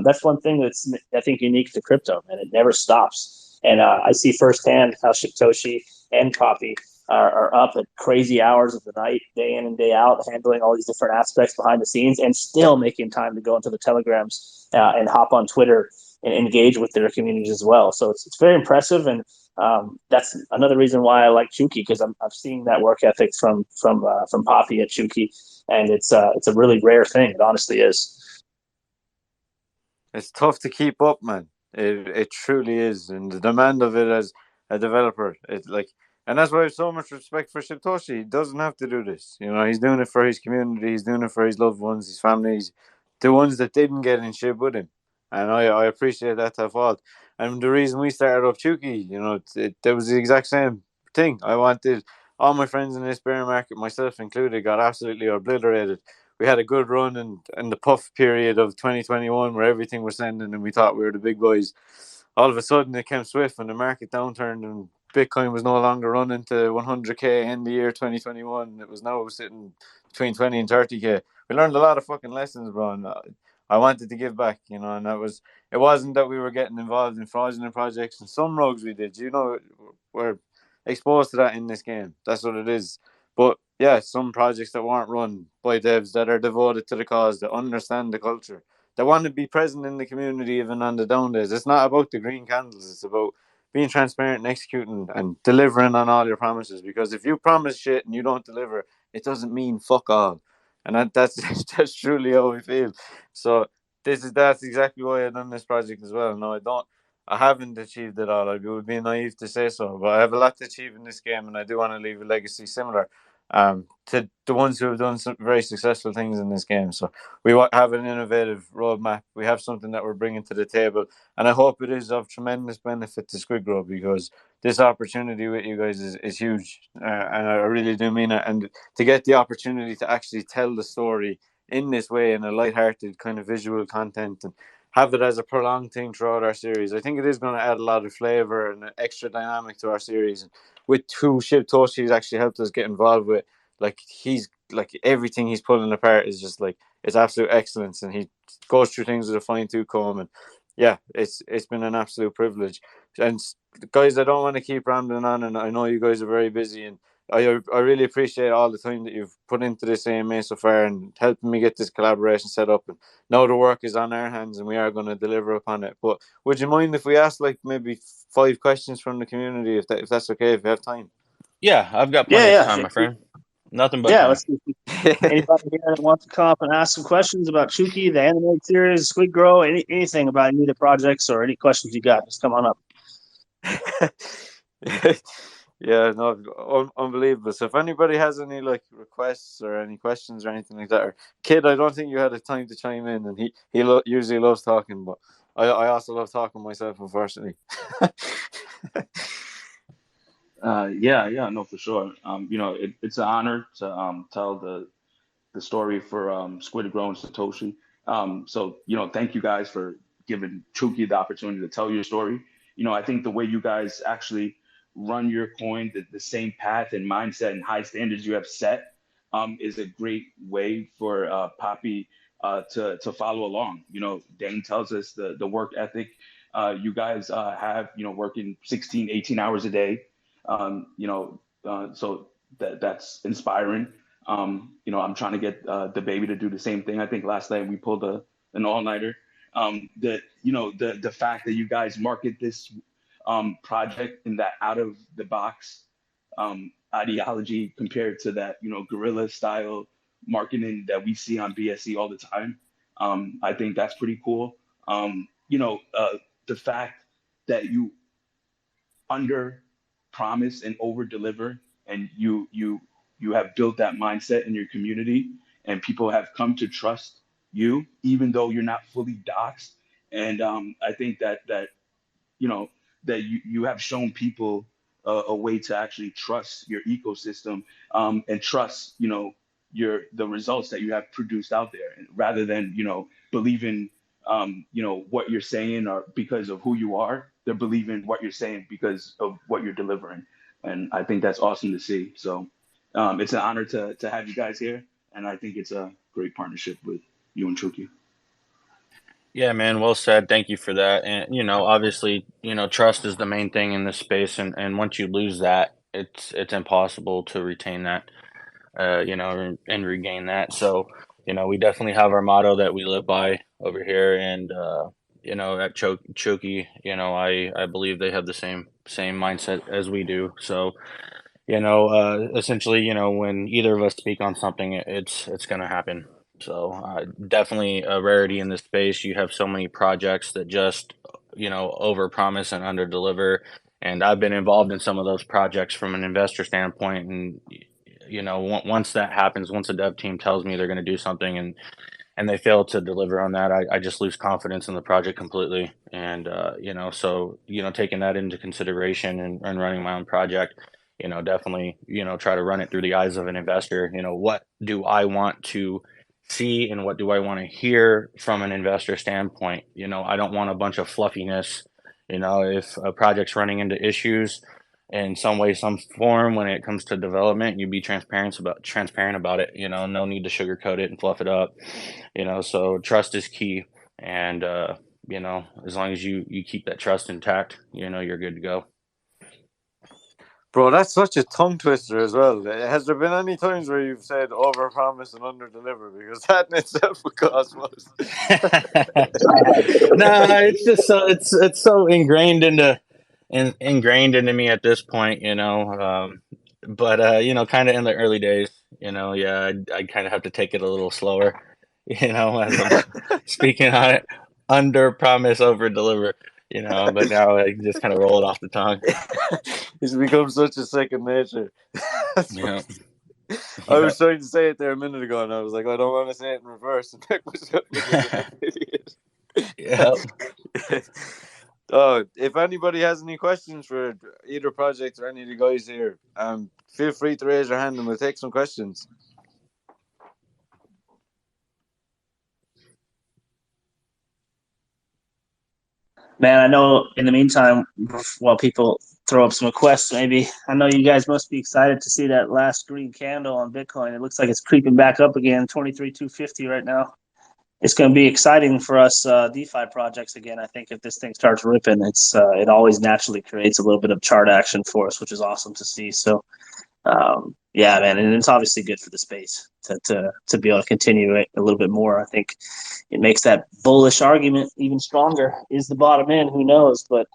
That's one thing that's, I think, unique to crypto, and it never stops. And I see firsthand how Satoshi and Poppy are up at crazy hours of the night, day in and day out, handling all these different aspects behind the scenes, and still making time to go into the telegrams and hop on Twitter and engage with their communities as well. So it's very impressive, and that's another reason why I like Chooky, because I've seen that work ethic from Poppy at Chooky, and it's a really rare thing. It honestly is. It's tough to keep up, man. It truly is, and the demand of it as a developer, it's like, and that's why I have so much respect for Satoshi. He doesn't have to do this. You know, he's doing it for his community. He's doing it for his loved ones, his families, the ones that didn't get in shit with him. And I appreciate that to a fault. And the reason we started up Chooky, that was the exact same thing. I wanted all my friends in this bear market, myself included, got absolutely obliterated. We had a good run in the puff period of 2021 where everything was sending and we thought we were the big boys. All of a sudden it came swift when the market downturned and Bitcoin was no longer running to 100k in the year 2021. It was now sitting between 20 and 30k. We learned a lot of fucking lessons, bro. And I wanted to give back, and it wasn't that we were getting involved in fraudulent projects and some rogues we did. We're exposed to that in this game. That's what it is. But yeah, some projects that weren't run by devs that are devoted to the cause, that understand the culture, that want to be present in the community even on the down days. It's not about the green candles. It's about being transparent and executing and delivering on all your promises. Because if you promise shit and you don't deliver, it doesn't mean fuck all. And that's that's truly how we feel. So that's exactly why I've done this project as well. No, I haven't achieved it all. It would be naive to say so, but I have a lot to achieve in this game, and I do want to leave a legacy similar. to the ones who have done some very successful things in this game. So we have an innovative roadmap. We have something that we're bringing to the table, and I hope it is of tremendous benefit to SquidGrow, because this opportunity with you guys is huge, and I really do mean it. And to get the opportunity to actually tell the story in this way, in a light-hearted kind of visual content, and have it as a prolonged thing throughout our series, I think it is going to add a lot of flavor and an extra dynamic to our series. And with who Satoshi actually helped us get involved with, like, he's like, everything he's pulling apart is just like, it's absolute excellence, and he goes through things with a fine tooth comb. And yeah, it's been an absolute privilege. And guys, I don't want to keep rambling on, and I know you guys are very busy, and I really appreciate all the time that you've put into this AMA so far and helping me get this collaboration set up. And now the work is on our hands, and we are going to deliver upon it. But would you mind if we ask like maybe 5 questions from the community, if that's okay, if you have time? Yeah, I've got plenty of time, Yeah. my friend. Nothing but Yeah, time. let's see. Anybody here that wants to come up and ask some questions about Chooky, the anime series, SquidGrow, anything about any of the projects, or any questions you got, just come on up. Yeah, no, unbelievable. So if anybody has any like requests or any questions or anything like that, or Kid, I don't think you had the time to chime in, and he usually loves talking, but I also love talking myself, unfortunately. Yeah, no, for sure. It's an honor to tell the story for SquidGrow and Satoshi. So thank you guys for giving Chooky the opportunity to tell your story. I think the way you guys actually run your coin, the same path and mindset and high standards you have set, is a great way for Poppy to follow along. Dane tells us the work ethic you guys have, working 16, 18 hours a day. So that's inspiring. I'm trying to get the baby to do the same thing. I think last night we pulled an all-nighter. The fact that you guys market this project in that out of the box ideology compared to that guerrilla style marketing that we see on BSE all the time. I think that's pretty cool. The fact that you under promise and over deliver, and you have built that mindset in your community, and people have come to trust you even though you're not fully doxxed. And I think that you know that you have shown people a way to actually trust your ecosystem, and trust the results that you have produced out there, rather than believing what you're saying or because of who you are. They're believing what you're saying because of what you're delivering, and I think that's awesome to see. So it's an honor to have you guys here, and I think it's a great partnership with you and Chooky. Yeah, man, well said. Thank you for that. And obviously, trust is the main thing in this space, and once you lose that, it's impossible to retain that, and regain that. So, we definitely have our motto that we live by over here, and at Chooky, I believe they have the same mindset as we do. So, essentially, when either of us speak on something, it's going to happen. So definitely a rarity in this space. You have so many projects that just overpromise and underdeliver, and I've been involved in some of those projects from an investor standpoint. And once that happens, once a dev team tells me they're going to do something and they fail to deliver on that, I just lose confidence in the project completely. And so taking that into consideration and running my own project, definitely try to run it through the eyes of an investor. What do I want to see and what do I want to hear from an investor standpoint? I don't want a bunch of fluffiness. If a project's running into issues in some way, some form, when it comes to development, you be transparent about it. No need to sugarcoat it and fluff it up. So trust is key, and as long as you keep that trust intact, you're good to go. Bro, that's such a tongue twister as well. Has there been any times where you've said overpromise and underdeliver? Because that in itself would cause most. No, it's just it's so ingrained into me at this point, but kind of in the early days, yeah, I'd kind of have to take it a little slower, as I'm speaking on it, under promise, over deliver, but now I just kind of roll it off the tongue. It's become such a second nature. Yeah. I was trying to say it there a minute ago, and I was like, I don't want to say it in reverse and make myself look like an idiot. Yep. If anybody has any questions for either project or any of the guys here, feel free to raise your hand and we'll take some questions. Man, I know in the meantime, while people throw up some requests, maybe, I know you guys must be excited to see that last green candle on Bitcoin. It looks like it's creeping back up again, 23,250 right now. It's going to be exciting for us DeFi projects again. I think if this thing starts ripping, it always naturally creates a little bit of chart action for us, which is awesome to see. So, yeah, man, and it's obviously good for the space to be able to continue it a little bit more. I think it makes that bullish argument even stronger. Is the bottom in? Who knows? But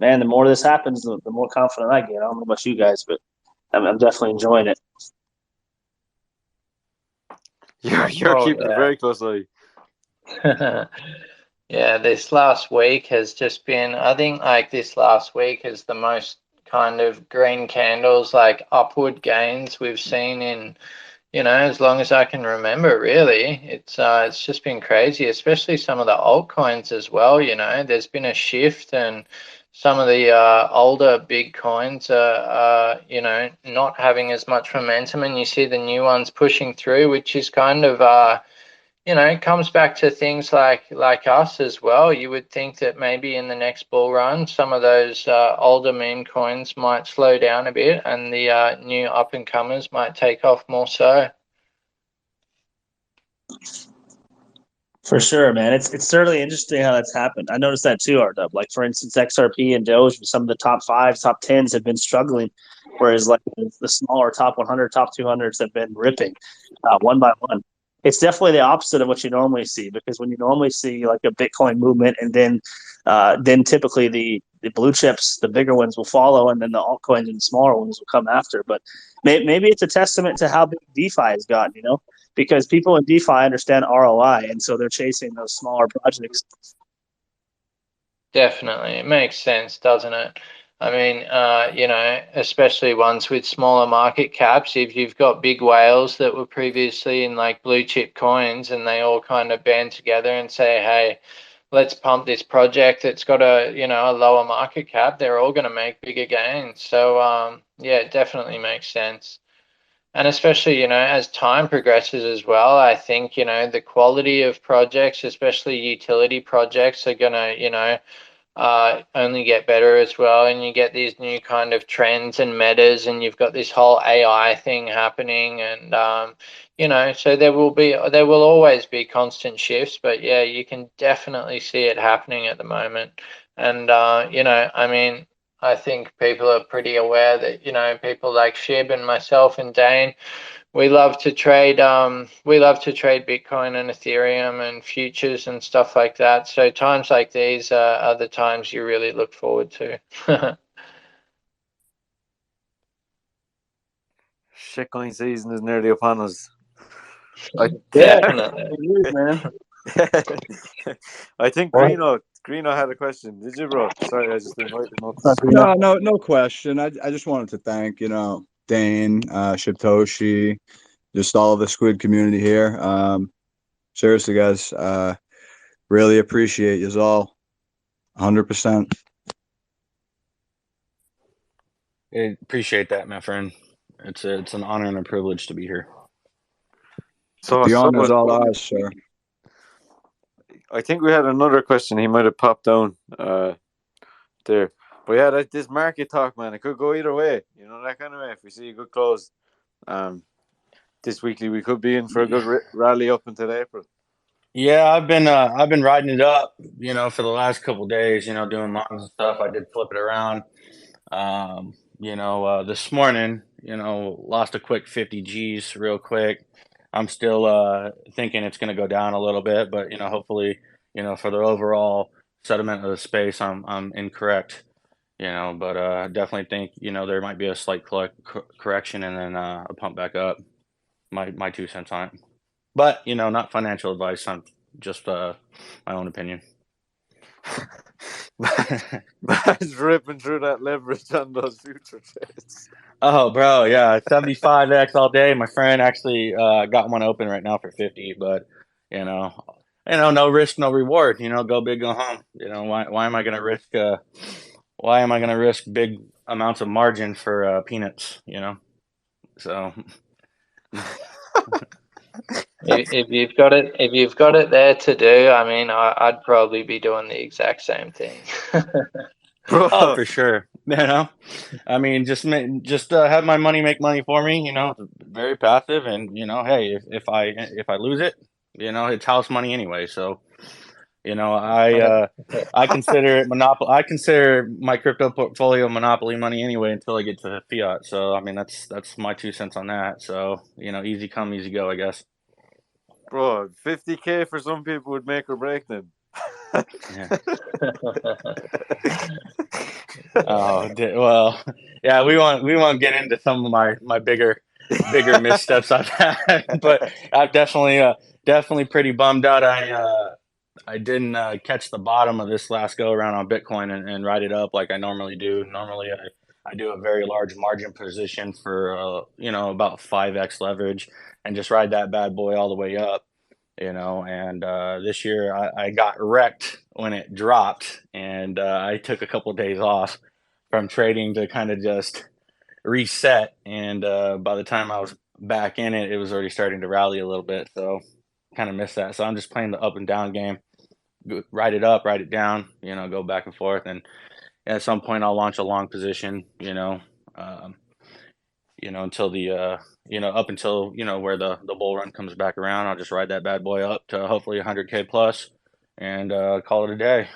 man, the more this happens, the more confident I get. I don't know about you guys, but I'm definitely enjoying it. You're keeping a very close eye. Yeah, this last week has just been, I think like this last week is the most kind of green candles, like upward gains we've seen in, as long as I can remember, really. It's just been crazy, especially some of the altcoins as well. There's been a shift, and some of the older big coins are not having as much momentum, and you see the new ones pushing through, which is kind of it comes back to things like us as well. You would think that maybe in the next bull run, some of those older meme coins might slow down a bit, and the new up and comers might take off more so. For sure, man. It's certainly interesting how that's happened. I noticed that too, RW. Like for instance, XRP and Doge, some of the top 5s, top 10s have been struggling, whereas like the smaller top 100, top 200s have been ripping one by one. It's definitely the opposite of what you normally see, because when you normally see like a Bitcoin movement, and then typically the blue chips, the bigger ones will follow, and then the altcoins and the smaller ones will come after. But maybe it's a testament to how big DeFi has gotten, because people in DeFi understand ROI, and so they're chasing those smaller projects. Definitely. It makes sense, doesn't it? I mean, especially ones with smaller market caps, if you've got big whales that were previously in like blue chip coins and they all kind of band together and say, hey, let's pump this project that's got a lower market cap, they're all going to make bigger gains. So, yeah, it definitely makes sense. And especially, as time progresses as well, I think, the quality of projects, especially utility projects, are going to, only get better as well. And you get these new kind of trends and metas, and you've got this whole AI thing happening. And, so there will always be constant shifts. But yeah, you can definitely see it happening at the moment. And, I mean, I think people are pretty aware that, people like Shib and myself and Dane, we love to trade Bitcoin and Ethereum and futures and stuff like that. So times like these are the times you really look forward to. Shitcoin season is nearly upon us. Definitely. Man. I think Greeno had a question. Did you, bro? Sorry, I just invited him up. No question. I just wanted to thank, Dane, Satoshi, just all of the Squid community here. Seriously, guys, really appreciate you all, 100%. I appreciate that, my friend. It's an honor and a privilege to be here. So The honor is all ours, sir. I think we had another question. He might have popped down there. But yeah, this market talk, man, it could go either way. That kind of way. If we see a good close this weekly, we could be in for a good rally up until April. Yeah, I've been riding it up, for the last couple of days, doing longs and stuff. I did flip it around. This morning, lost a quick 50 G's real quick. I'm still thinking it's going to go down a little bit, but hopefully, for the overall settlement of the space, I'm incorrect. But I definitely think there might be a slight correction and then a pump back up. My 2 cents on it, but not financial advice. I'm just my own opinion. Man's ripping through that leverage on those future trades. Oh, bro, yeah, 75x all day. My friend actually got one open right now for 50, but you know, no risk, no reward. Go big, go home. Why am I gonna risk? Why am I gonna risk big amounts of margin for peanuts? So If you've got it there to do, I mean, I'd probably be doing the exact same thing. oh, Bro, for sure. I mean, just have my money make money for me. It's very passive, and hey, if I lose it, it's house money anyway. So I consider it monopoly. I consider my crypto portfolio monopoly money anyway until I get to fiat. So I mean, that's my 2 cents on that. So easy come, easy go, I guess. bro, 50K for some people would make or break them. Yeah. Oh, well, yeah. We won't get into some of my bigger missteps I've had, but I've definitely pretty bummed out. I didn't catch the bottom of this last go around on Bitcoin and ride it up like I normally do. Normally, I do a very large margin position for about 5x leverage and just ride that bad boy all the way up. And this year I got wrecked when it dropped, and I took a couple of days off from trading to kind of just reset. And by the time I was back in it, it was already starting to rally a little bit. So kind of missed that. So I'm just playing the up and down game. Ride it up, ride it down, go back and forth. And at some point, I'll launch a long position, um, until up until, where the bull run comes back around. I'll just ride that bad boy up to hopefully 100K plus and call it a day.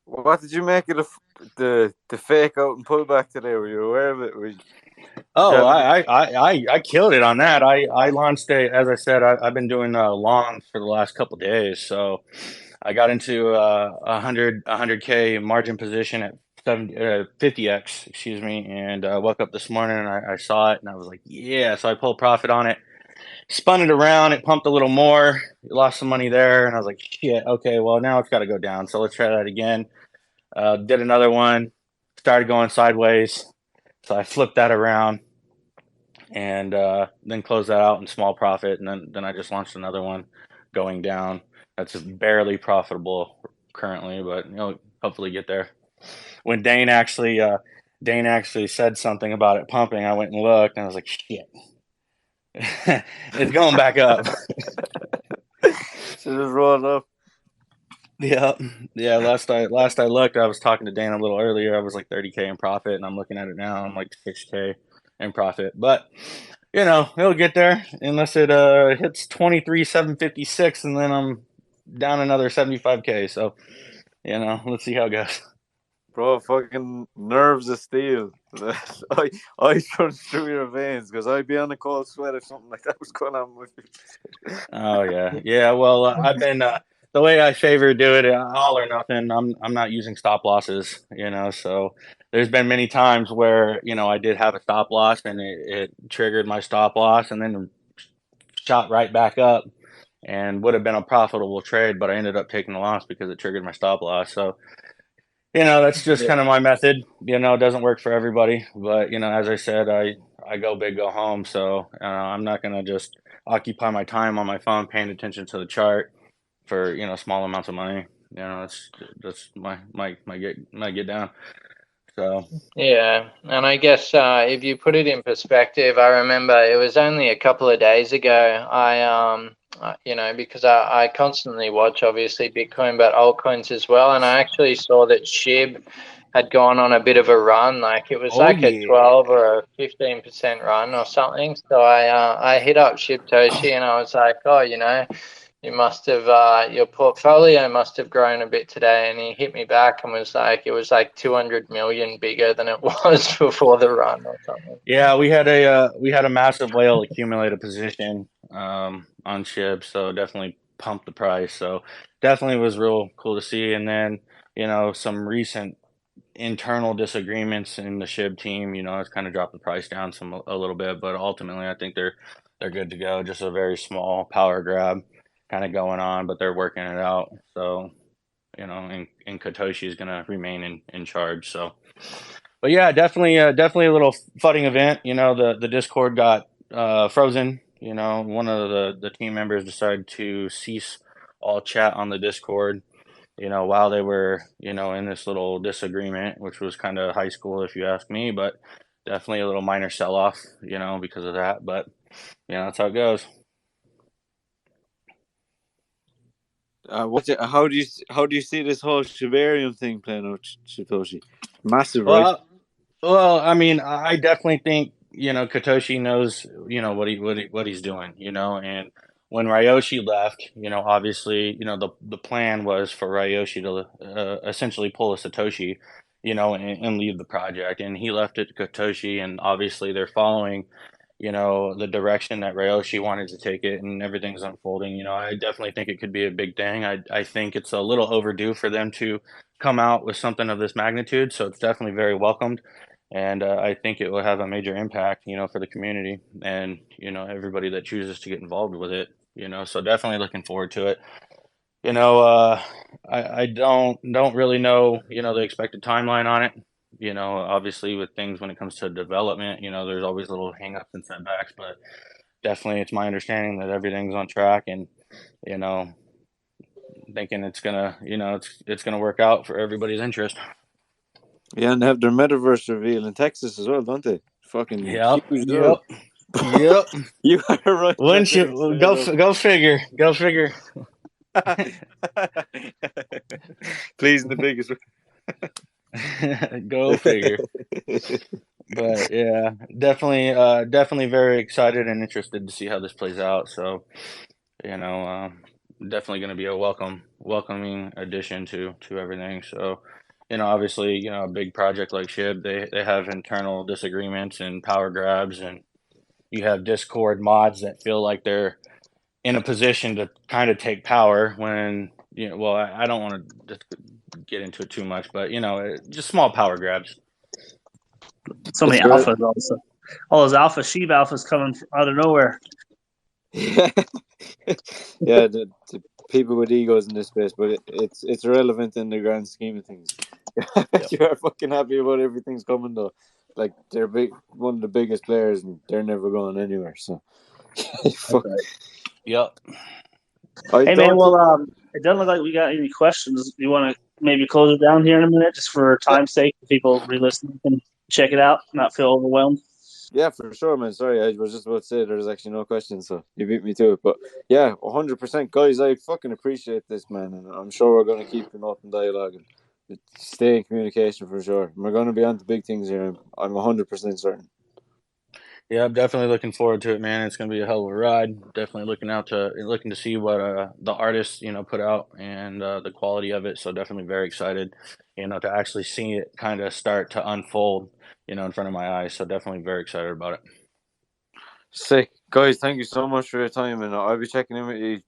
What did you make of the fake out and pullback today? Were you aware of it? Oh, I killed it on that. I launched as I said, I've been doing longs for the last couple days. So I got into a 100K margin position at 50x, excuse me, and woke up this morning and I saw it and I was like, yeah. So I pulled profit on it, spun it around, it pumped a little more, lost some money there, and I was like, shit, okay, well now it's got to go down. So let's try that again. Did another one, started going sideways. So I flipped that around and then closed that out in small profit. And then I just launched another one going down. That's just barely profitable currently, but hopefully get there. When Dane actually said something about it pumping, I went and looked and I was like, shit. It's going back up. Should just roll up. Yeah. Last I looked, I was talking to Dan a little earlier. I was like 30K in profit, and I'm looking at it now. I'm like 6K in profit, but it'll get there unless it hits 23,756, and then I'm down another 75K. So let's see how it goes. Bro, fucking nerves of steel. I run through your veins because I'd be on a cold sweat if something like that was going on with me. Oh yeah. Well, I've been the way I favor do it, all or nothing. I'm not using stop losses, So there's been many times where I did have a stop loss and it triggered my stop loss and then shot right back up and would have been a profitable trade, but I ended up taking the loss because it triggered my stop loss. So that's just kind of my method. It doesn't work for everybody, but as I said, I go big, go home. So I'm not gonna just occupy my time on my phone paying attention to the chart for small amounts of money. That's my get down. So Yeah, and I guess if you put it in perspective, I remember it was only a couple of days ago. Because I constantly watch obviously Bitcoin, but altcoins as well, and I actually saw that SHIB had gone on a bit of a run, like it was like a 12 or a 15% run or something. So I hit up Satoshi and I was like, oh, you must have your portfolio must have grown a bit today. And he hit me back and was like, it was like 200 million bigger than it was before the run or something. yeah, we had a massive whale accumulate a position on SHIB, so definitely pumped the price. So definitely was real cool to see. And then some recent internal disagreements in the SHIB team, it's kind of dropped the price down a little bit, but ultimately I think they're good to go. Just a very small power grab kind of going on, but they're working it out. So, and Satoshi is going to remain in charge. So But yeah, definitely a little fudding event. The Discord got frozen. One of the team members decided to cease all chat on the Discord. While they were in this little disagreement, which was kind of high school if you ask me, but definitely a little minor sell off. Because of that. But that's how it goes. How do you see this whole Shibarium thing playing out, Satoshi? Massive, right? Well, I mean, I definitely think Katoshi knows what he's doing. And when Ryoshi left, obviously the plan was for Ryoshi to essentially pull a Satoshi, and leave the project, and he left it to Katoshi, and obviously they're following the direction that Ryoshi wanted to take it, and everything's unfolding. I definitely think it could be a big thing. I think it's a little overdue for them to come out with something of this magnitude, so it's definitely very welcomed. And I think it will have a major impact, for the community and, everybody that chooses to get involved with it, so definitely looking forward to it. I don't really know, the expected timeline on it. Obviously with things when it comes to development, there's always little hangups and setbacks, but definitely it's my understanding that everything's on track, and, thinking it's gonna, it's gonna work out for everybody's interest. Yeah, and they have their metaverse reveal in Texas as well, don't they? Fucking Yep. huge deal. You are right. Wouldn't you go figure? Go figure. Please, the biggest. Go figure. But yeah, definitely very excited and interested to see how this plays out. So, definitely going to be a welcoming addition to everything. So, obviously, a big project like SHIB, they have internal disagreements and power grabs, and you have Discord mods that feel like they're in a position to kind of take power when, well, I don't want to get into it too much, but, just small power grabs. So many alphas also. All those alpha sheep alphas coming out of nowhere. Yeah, the people with egos in this space, but it's irrelevant in the grand scheme of things. You are fucking happy about everything's coming though. Like they're one of the biggest players, and they're never going anywhere. So, Right. Yep. Hey man, well, it doesn't look like we got any questions. You want to maybe close it down here in a minute, just for time's sake, if people re-listen can check it out, not feel overwhelmed. Yeah, for sure, man. Sorry, I was just about to say there's actually no questions, so you beat me to it. But yeah, 100%, guys. I fucking appreciate this, man, and I'm sure we're going to keep an open dialogue and stay in communication for sure. And we're going to be on to big things here. I'm 100% certain. Yeah, I'm definitely looking forward to it, man. It's going to be a hell of a ride. Definitely looking to see what the artists put out, and the quality of it. So definitely very excited, to actually see it kind of start to unfold, in front of my eyes. So definitely very excited about it. Sick, guys. Thank you so much for your time, and I'll be checking in with you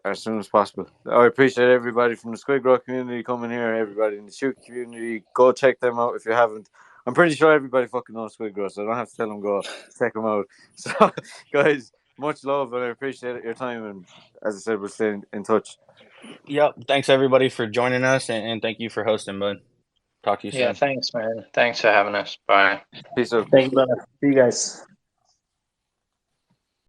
as soon as possible. I appreciate everybody from the SquidGrow community coming here. Everybody in the Chooky community, go check them out if you haven't. I'm pretty sure everybody fucking knows SquidGrow, so I don't have to tell them go check them out. So, guys, much love, and I appreciate your time. And as I said, we'll stay in touch. Yep. Thanks everybody for joining us, and thank you for hosting, bud. Talk to you soon. Yeah, thanks, man. Thanks for having us. Bye. Peace out. Thank you, brother. See you guys.